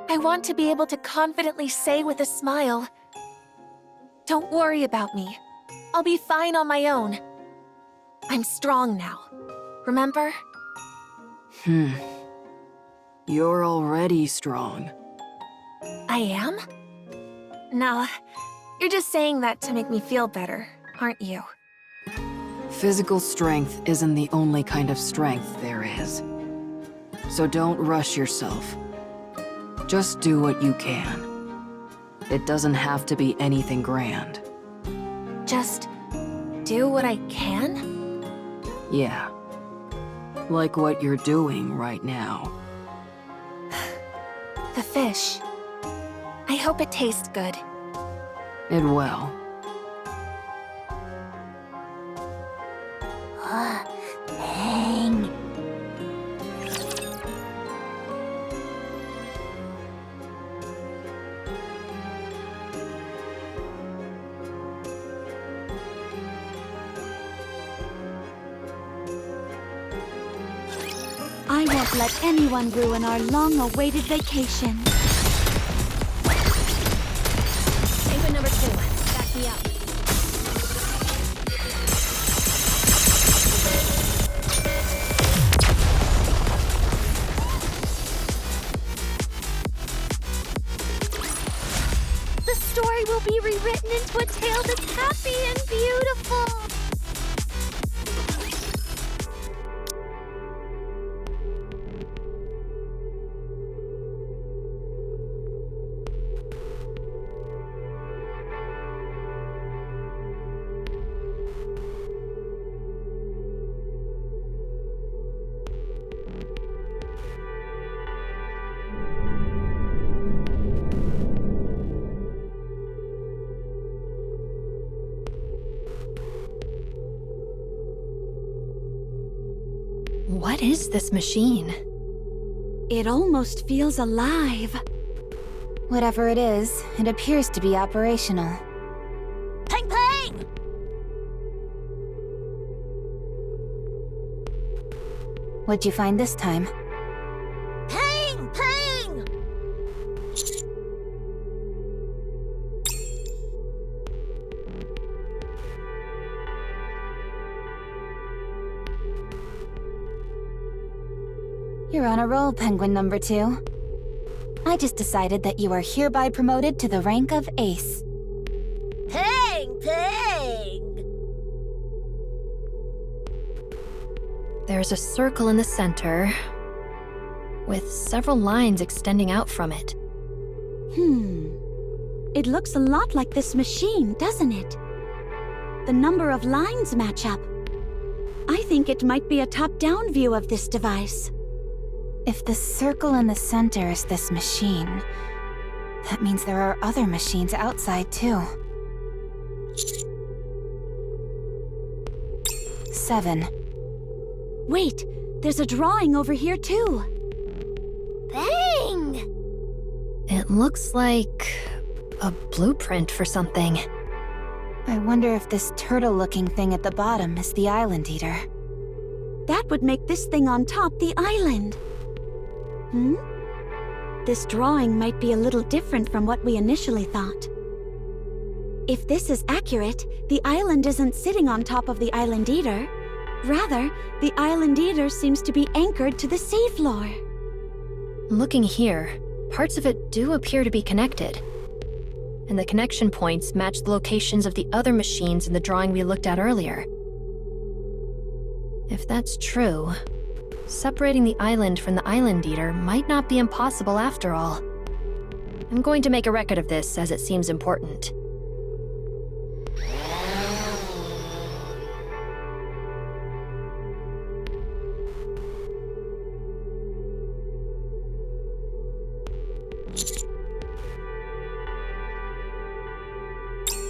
I want to be able to confidently say with a smile, "Don't worry about me. I'll be fine on my own. I'm strong now. Remember?" You're already strong. I am? Nah, you're just saying that to make me feel better, aren't you? Physical strength isn't the only kind of strength there is. So don't rush yourself. Just do what you can. It doesn't have to be anything grand. Just do what I can? Yeah. Like what you're doing right now. The fish. I hope it tastes good. It will. Dang. I won't let anyone ruin our long-awaited vacation. Penguin number 2, back me up. into a tale that's happy and beautiful. What is this machine? It almost feels alive. Whatever it is, it appears to be operational. Peng Peng! What'd you find this time? Peng Peng! You're on a roll, Penguin number 2. I just decided that you are hereby promoted to the rank of Ace. Peng Peng! There's a circle in the center, with several lines extending out from it. It looks a lot like this machine, doesn't it? The number of lines match up. I think it might be a top-down view of this device. If the circle in the center is this machine, that means there are other machines outside too. 7. Wait, there's a drawing over here too. Bang! It looks like a blueprint for something. I wonder if this turtle-looking thing at the bottom is the Island Eater. That would make this thing on top the island. This drawing might be a little different from what we initially thought. If this is accurate, the island isn't sitting on top of the Island Eater. Rather, the Island Eater seems to be anchored to the seafloor. Looking here, parts of it do appear to be connected. And the connection points match the locations of the other machines in the drawing we looked at earlier. If that's true, separating the island from the Island Eater might not be impossible after all. I'm going to make a record of this as it seems important.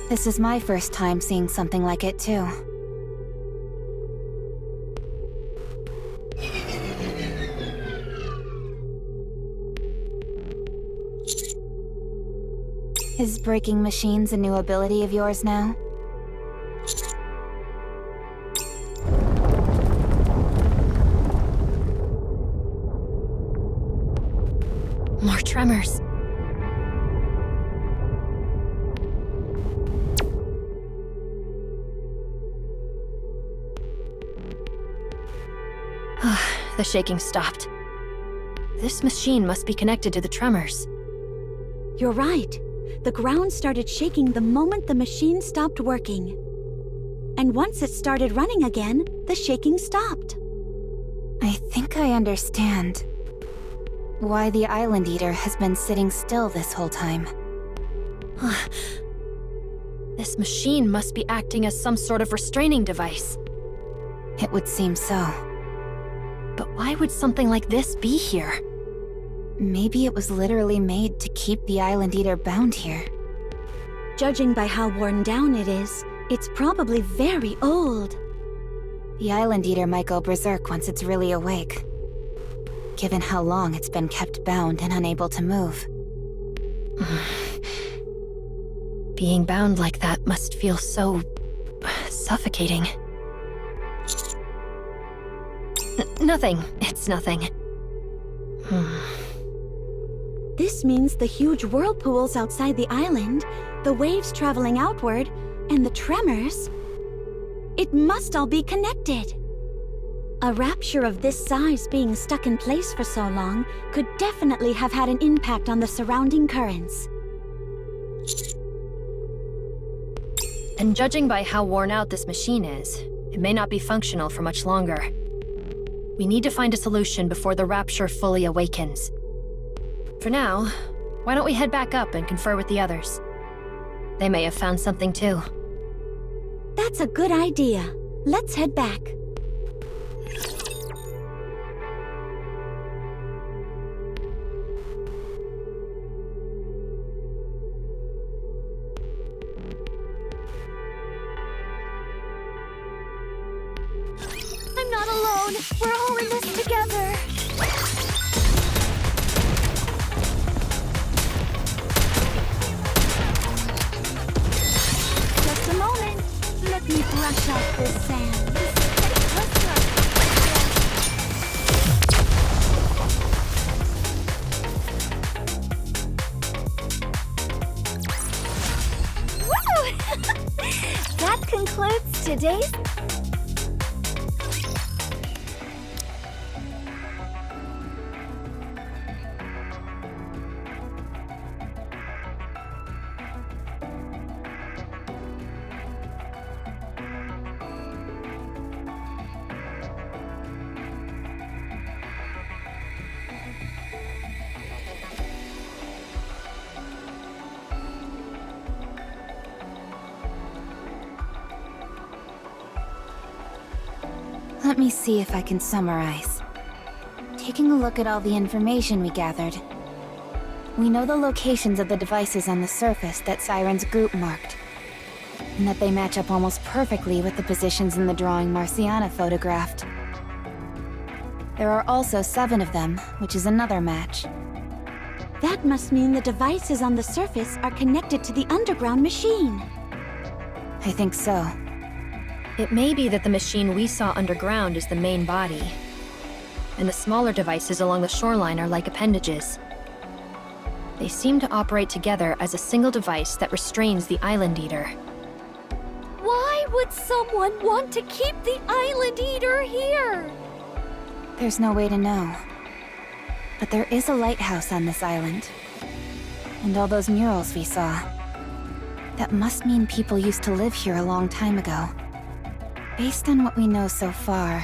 This is my first time seeing something like it too. Is breaking machines a new ability of yours now? More tremors. The shaking stopped. This machine must be connected to the tremors. You're right. The ground started shaking the moment the machine stopped working. And once it started running again, the shaking stopped. I think I understand why the Island Eater has been sitting still this whole time. This machine must be acting as some sort of restraining device. It would seem so. But why would something like this be here? Maybe it was literally made to keep the Island Eater bound here. Judging by how worn down it is, it's probably very old. The Island Eater might go berserk once it's really awake, given how long it's been kept bound and unable to move. Being bound like that must feel so suffocating. Nothing. It's nothing. This means the huge whirlpools outside the island, the waves traveling outward, and the tremors. It must all be connected. A rapture of this size being stuck in place for so long could definitely have had an impact on the surrounding currents. And judging by how worn out this machine is, it may not be functional for much longer. We need to find a solution before the Rapture fully awakens. For now, why don't we head back up and confer with the others? They may have found something too. That's a good idea. Let's head back. I'm not alone. We're all in this together. Just a moment. Let me brush off this sand. Woo! That concludes today's... Let me see if I can summarize. Taking a look at all the information we gathered, we know the locations of the devices on the surface that Siren's group marked, and that they match up almost perfectly with the positions in the drawing Marciana photographed. There are also 7 of them, which is another match. That must mean the devices on the surface are connected to the underground machine. I think so. It may be that the machine we saw underground is the main body, and the smaller devices along the shoreline are like appendages. They seem to operate together as a single device that restrains the Island Eater. Why would someone want to keep the Island Eater here? There's no way to know. But there is a lighthouse on this island. And all those murals we saw. That must mean people used to live here a long time ago. Based on what we know so far,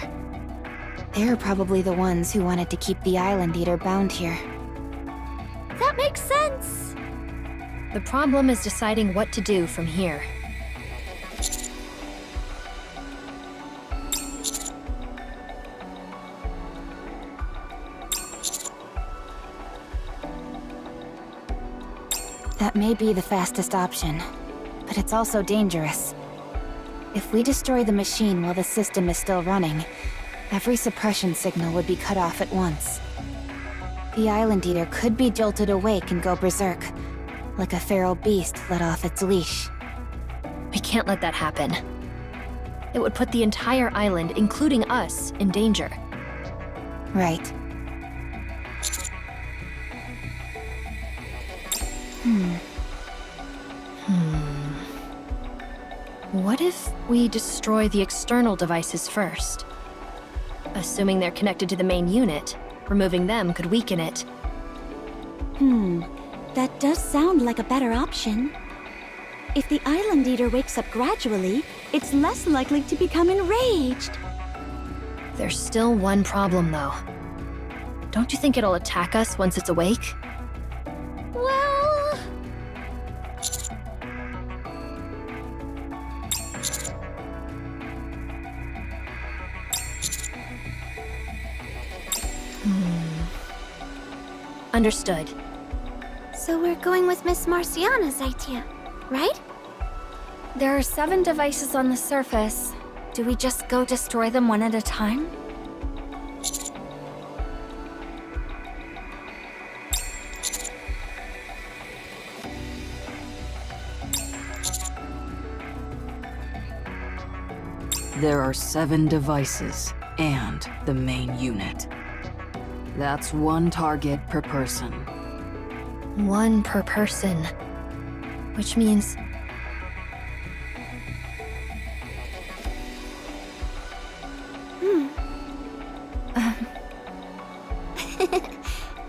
they're probably the ones who wanted to keep the Island Eater bound here. That makes sense. The problem is deciding what to do from here. That may be the fastest option, but it's also dangerous. If we destroy the machine while the system is still running, every suppression signal would be cut off at once. The Island Eater could be jolted awake and go berserk, like a feral beast let off its leash. We can't let that happen. It would put the entire island, including us, in danger. Right. What if we destroy the external devices first? Assuming they're connected to the main unit, removing them could weaken it. That does sound like a better option. If the Island Eater wakes up gradually, it's less likely to become enraged. There's still one problem, though. Don't you think it'll attack us once it's awake? Well... Understood. So we're going with Miss Marciana's idea, right? There are 7 devices on the surface. Do we just go destroy them one at a time? There are 7 devices and the main unit. That's 1 target per person. 1 per person. Which means...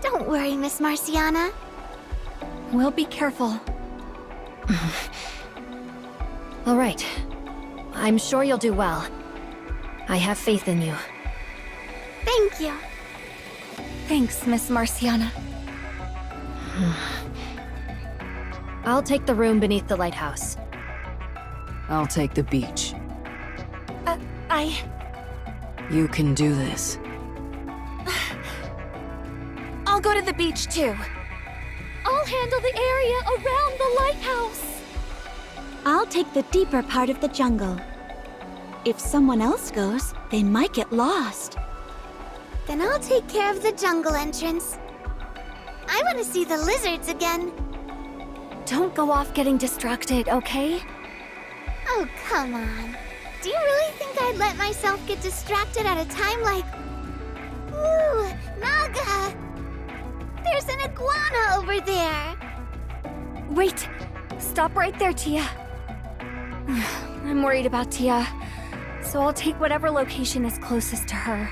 Don't worry, Miss Marciana. We'll be careful. All right. I'm sure you'll do well. I have faith in you. Thank you. Thanks, Miss Marciana. I'll take the room beneath the lighthouse. I'll take the beach. You can do this. I'll go to the beach too. I'll handle the area around the lighthouse. I'll take the deeper part of the jungle. If someone else goes, they might get lost. Then I'll take care of the jungle entrance. I want to see the lizards again. Don't go off getting distracted, okay? Oh, come on. Do you really think I'd let myself get distracted at a time like... Ooh, Naga! There's an iguana over there! Wait! Stop right there, Tia. I'm worried about Tia, so I'll take whatever location is closest to her.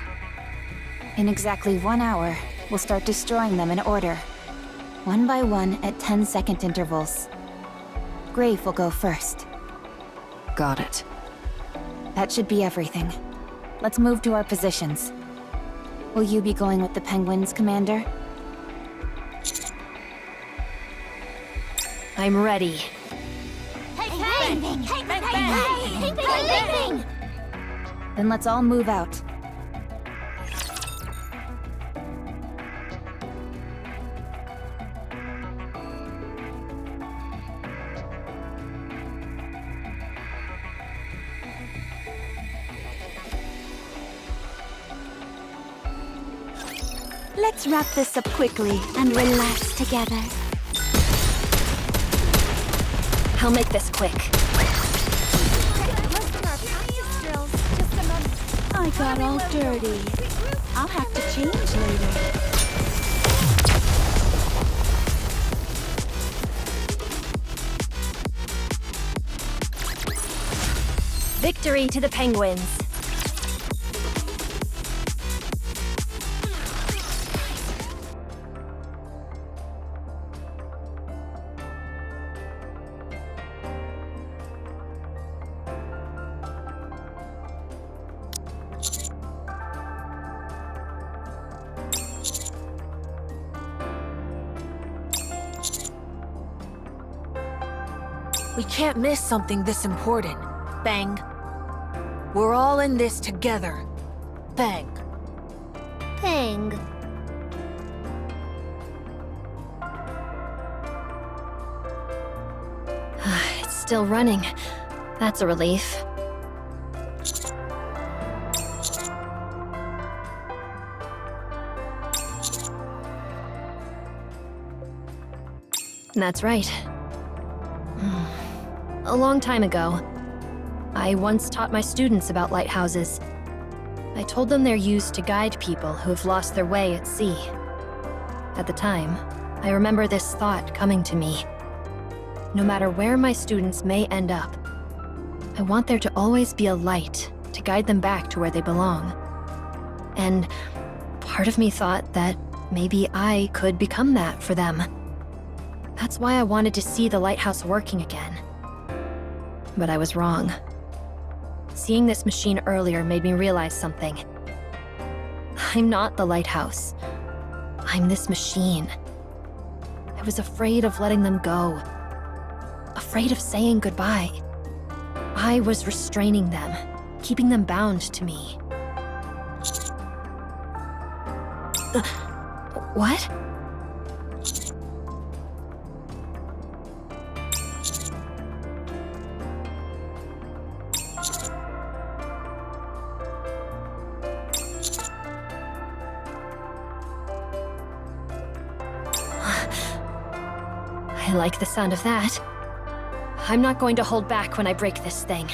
In exactly 1 hour, we'll start destroying them in order. One by one at 10-second intervals. Grave will go first. Got it. That should be everything. Let's move to our positions. Will you be going with the penguins, Commander? I'm ready. Then let's all move out. Let's wrap this up quickly and relax together. I'll make this quick. I got all dirty. I'll have to change later. Victory to the penguins. We can't miss something this important. Bang. We're all in this together. Bang. Pang. It's still running. That's a relief. That's right. A long time ago, I once taught my students about lighthouses. I told them they're used to guide people who have lost their way at sea. At the time, I remember this thought coming to me. No matter where my students may end up, I want there to always be a light to guide them back to where they belong. And part of me thought that maybe I could become that for them. That's why I wanted to see the lighthouse working again. But I was wrong. Seeing this machine earlier made me realize something. I'm not the lighthouse. I'm this machine. I was afraid of letting them go. Afraid of saying goodbye. I was restraining them, keeping them bound to me. What? I like the sound of that. I'm not going to hold back when I break this thing.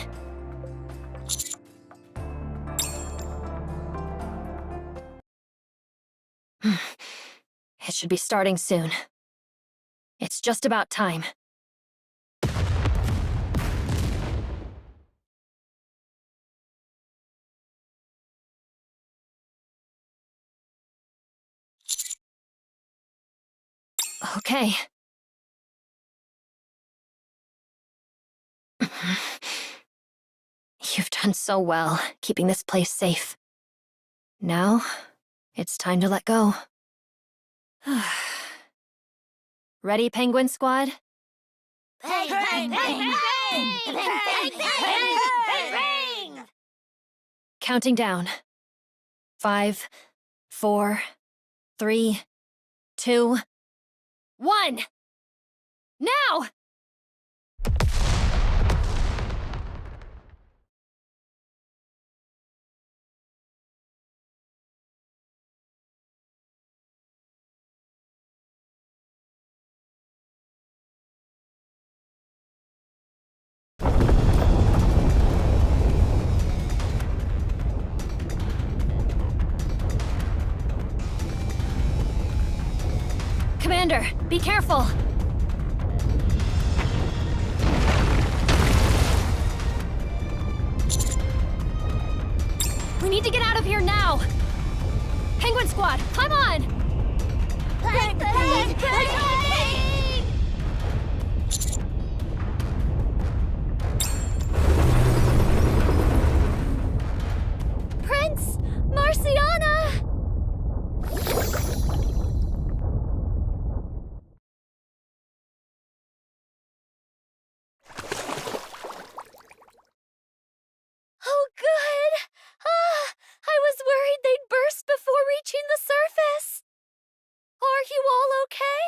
It should be starting soon. It's just about time. Okay. done so well, keeping this place safe. Now, it's time to let go. Ready, Penguin Squad? Peng, peng, peng, peng, peng, peng, peng. Counting down. 5, 4, 3, 2, 1. Now! Commander, be careful! We need to get out of here now! Penguin Squad, come on! Peng, peng, peng, peng. Prince! Marciana! Oh, good! I was worried they'd burst before reaching the surface. Are you all okay?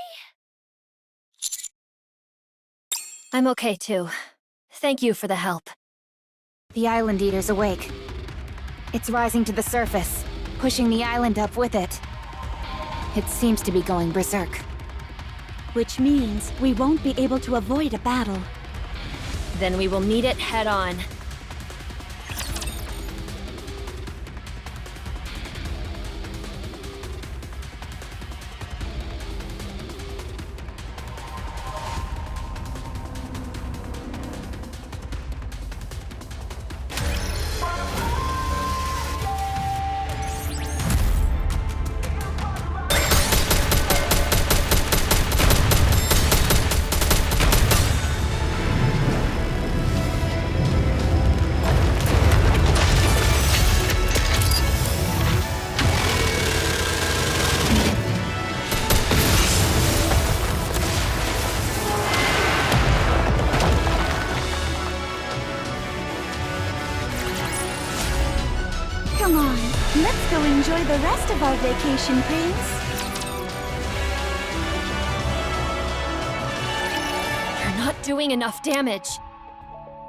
I'm okay too. Thank you for the help. The Island Eater's awake. It's rising to the surface, pushing the island up with it. It seems to be going berserk. Which means we won't be able to avoid a battle. Then we will meet it head on. Come on, let's go enjoy the rest of our vacation, Prince. You're not doing enough damage.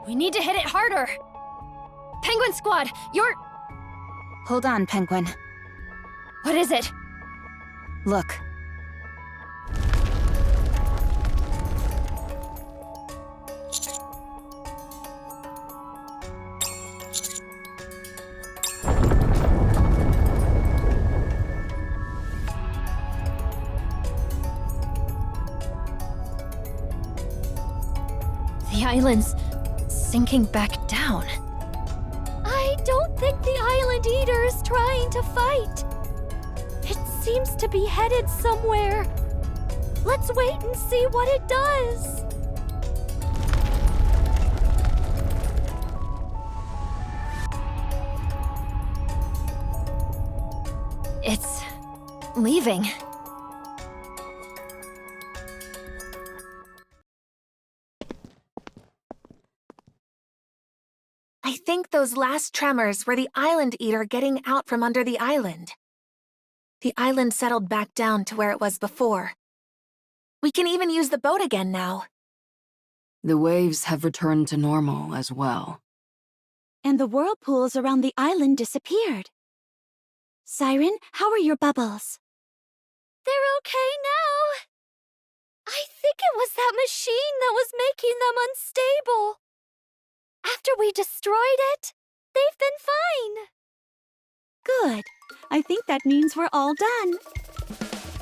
We need to hit it harder. Penguin Squad, you're... Hold on, Penguin. What is it? Look. The island's sinking back down. I don't think the Island Eater is trying to fight. It seems to be headed somewhere. Let's wait and see what it does. It's leaving. I think those last tremors were the Island Eater getting out from under the island. The island settled back down to where it was before. We can even use the boat again now. The waves have returned to normal as well. And the whirlpools around the island disappeared. Siren, how are your bubbles? They're okay now. I think it was that machine that was making them unstable. After we destroyed it, they've been fine. Good. I think that means we're all done.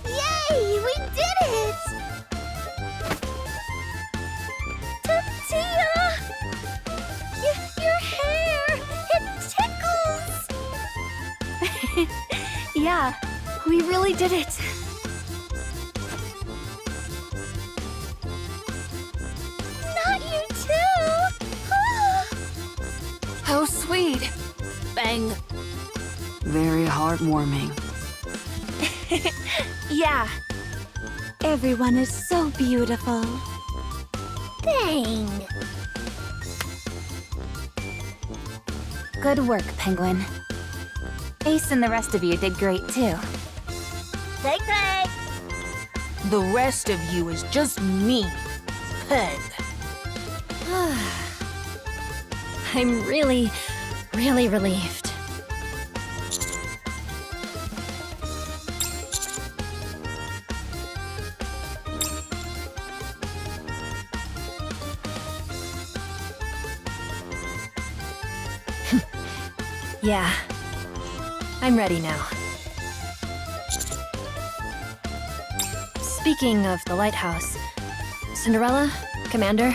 Yay! We did it! Tia! Your hair! It tickles! Yeah, we really did it. Not you too! Oh, sweet. tweed. Bang. Very heartwarming. Yeah. Everyone is so beautiful. Dang. Good work, Penguin. Ace and the rest of you did great too. Thanks. The rest of you is just me, Peg. I'm really, really relieved. Yeah, I'm ready now. Speaking of the lighthouse, Cinderella, Commander,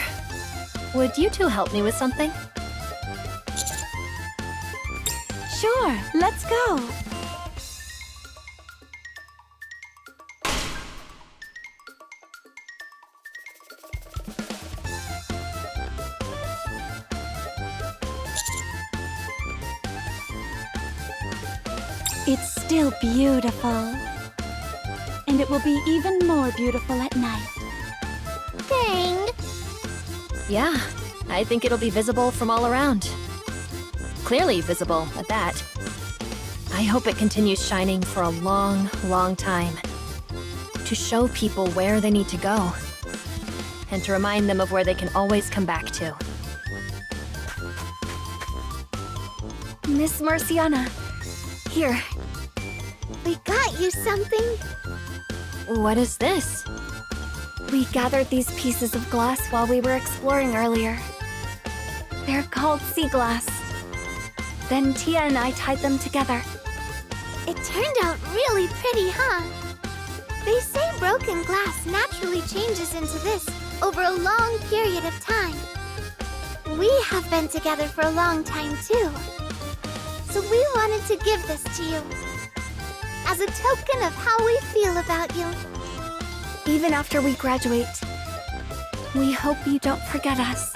would you two help me with something? Sure, let's go. It's still beautiful. And it will be even more beautiful at night. Dang. Yeah, I think it'll be visible from all around. Clearly visible, at that. I hope it continues shining for a long, long time. To show people where they need to go. And to remind them of where they can always come back to. Miss Marciana. Here. We got you something. What is this? We gathered these pieces of glass while we were exploring earlier. They're called sea glass. Then Tia and I tied them together. It turned out really pretty, huh? They say broken glass naturally changes into this over a long period of time. We have been together for a long time, too. So we wanted to give this to you. As a token of how we feel about you. Even after we graduate, we hope you don't forget us.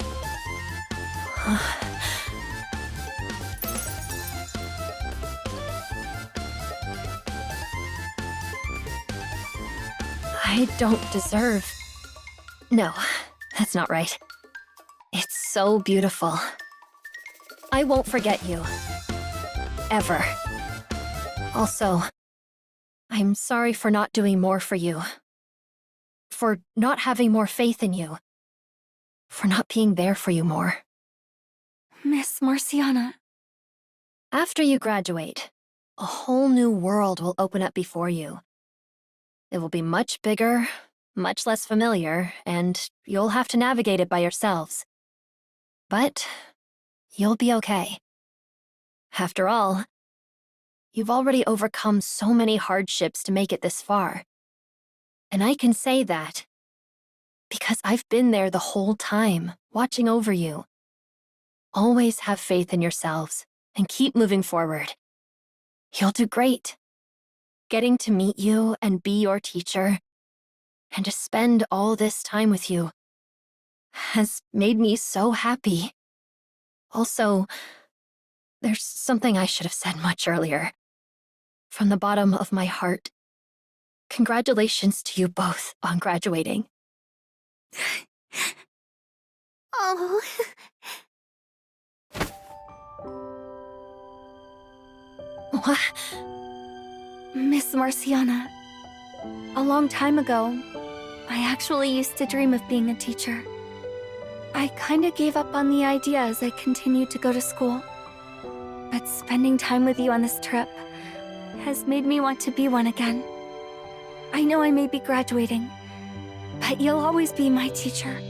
I don't deserve... No, that's not right. It's so beautiful. I won't forget you. Ever. Also, I'm sorry for not doing more for you. For not having more faith in you. For not being there for you more. Miss Marciana. After you graduate, a whole new world will open up before you. It will be much bigger, much less familiar, and you'll have to navigate it by yourselves. But you'll be okay. After all, you've already overcome so many hardships to make it this far. And I can say that because I've been there the whole time, watching over you. Always have faith in yourselves and keep moving forward. You'll do great. Getting to meet you and be your teacher, and to spend all this time with you, has made me so happy. Also, there's something I should have said much earlier. From the bottom of my heart, congratulations to you both on graduating. Oh. What? Miss Marciana. A long time ago, I actually used to dream of being a teacher. I kinda gave up on the idea as I continued to go to school. But spending time with you on this trip has made me want to be one again. I know I may be graduating, but you'll always be my teacher.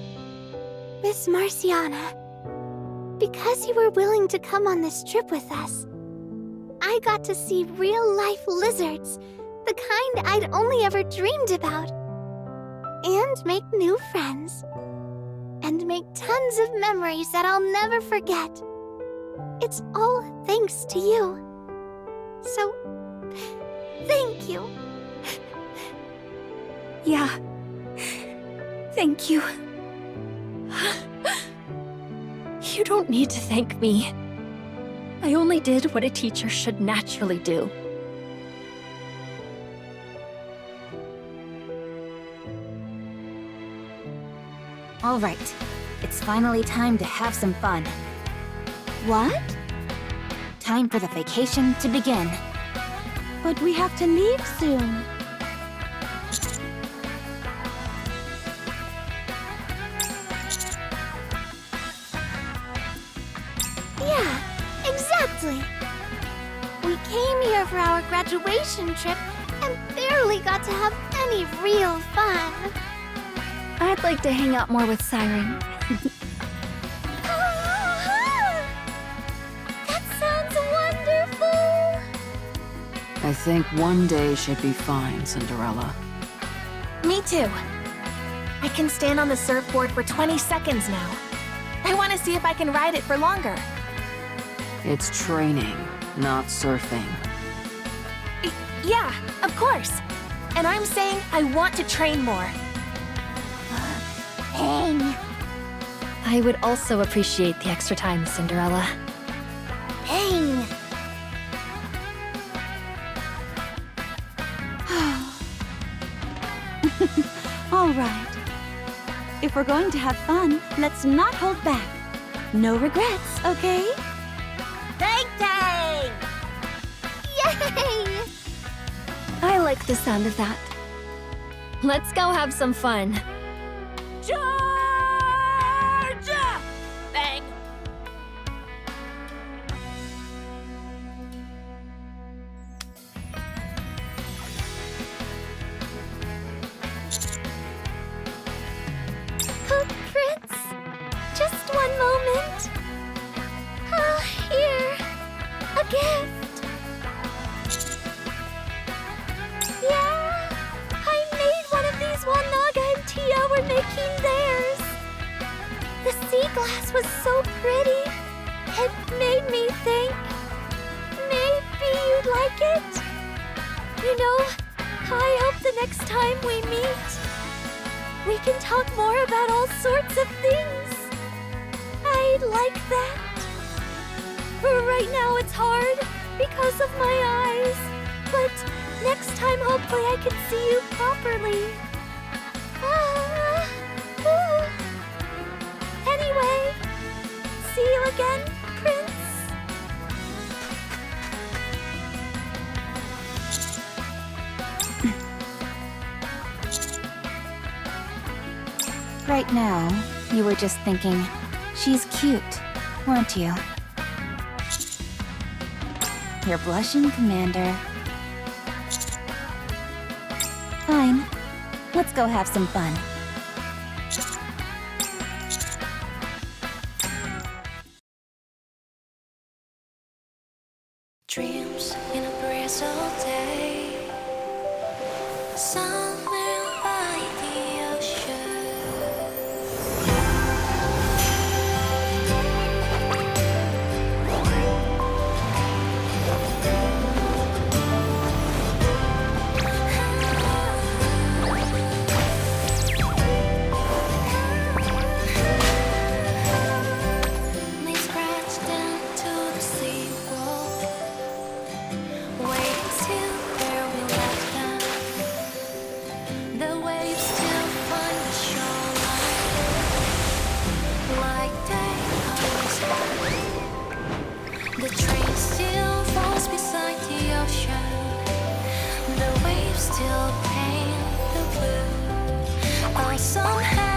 Miss Marciana, because you were willing to come on this trip with us, I got to see real-life lizards, the kind I'd only ever dreamed about. And make new friends. And make tons of memories that I'll never forget. It's all thanks to you. So, thank you. Yeah. Thank you. You don't need to thank me. I only did what a teacher should naturally do. All right, it's finally time to have some fun. What? Time for the vacation to begin. But we have to leave soon. Yeah, exactly. We came here for our graduation trip and barely got to have any real fun. I'd like to hang out more with Siren. That sounds wonderful! I think one day should be fine, Cinderella. Me too. I can stand on the surfboard for 20 seconds now. I want to see if I can ride it for longer. It's training, not surfing. Yeah, of course. And I'm saying I want to train more. Dang. I would also appreciate the extra time, Cinderella. Dang. All right. If we're going to have fun, let's not hold back. No regrets, okay? Tang Tang! Yay! I like the sound of that. Let's go have some fun. Georgia! Bang! Oh, Prince, just one moment. Here, a gift. Yeah, I made one of these while Naga and Tia were making theirs. The sea glass was so pretty, it made me think maybe you'd like it. You know, I hope the next time we meet, we can talk more about all sorts of things. I'd like that. For right now it's hard because of my eyes. But next time hopefully I can see you properly. Anyway, see you again, Prince. Right now, you were just thinking, she's cute, weren't you? You're blushing, Commander. Fine. Let's go have some fun. Dreams in a breeze all day, somewhere by the ocean. They scratch down to the seawall, wait till where we left them. The waves still find the shoreline, like they always have. The train still falls beside the ocean. The waves still paint the blue. I somehow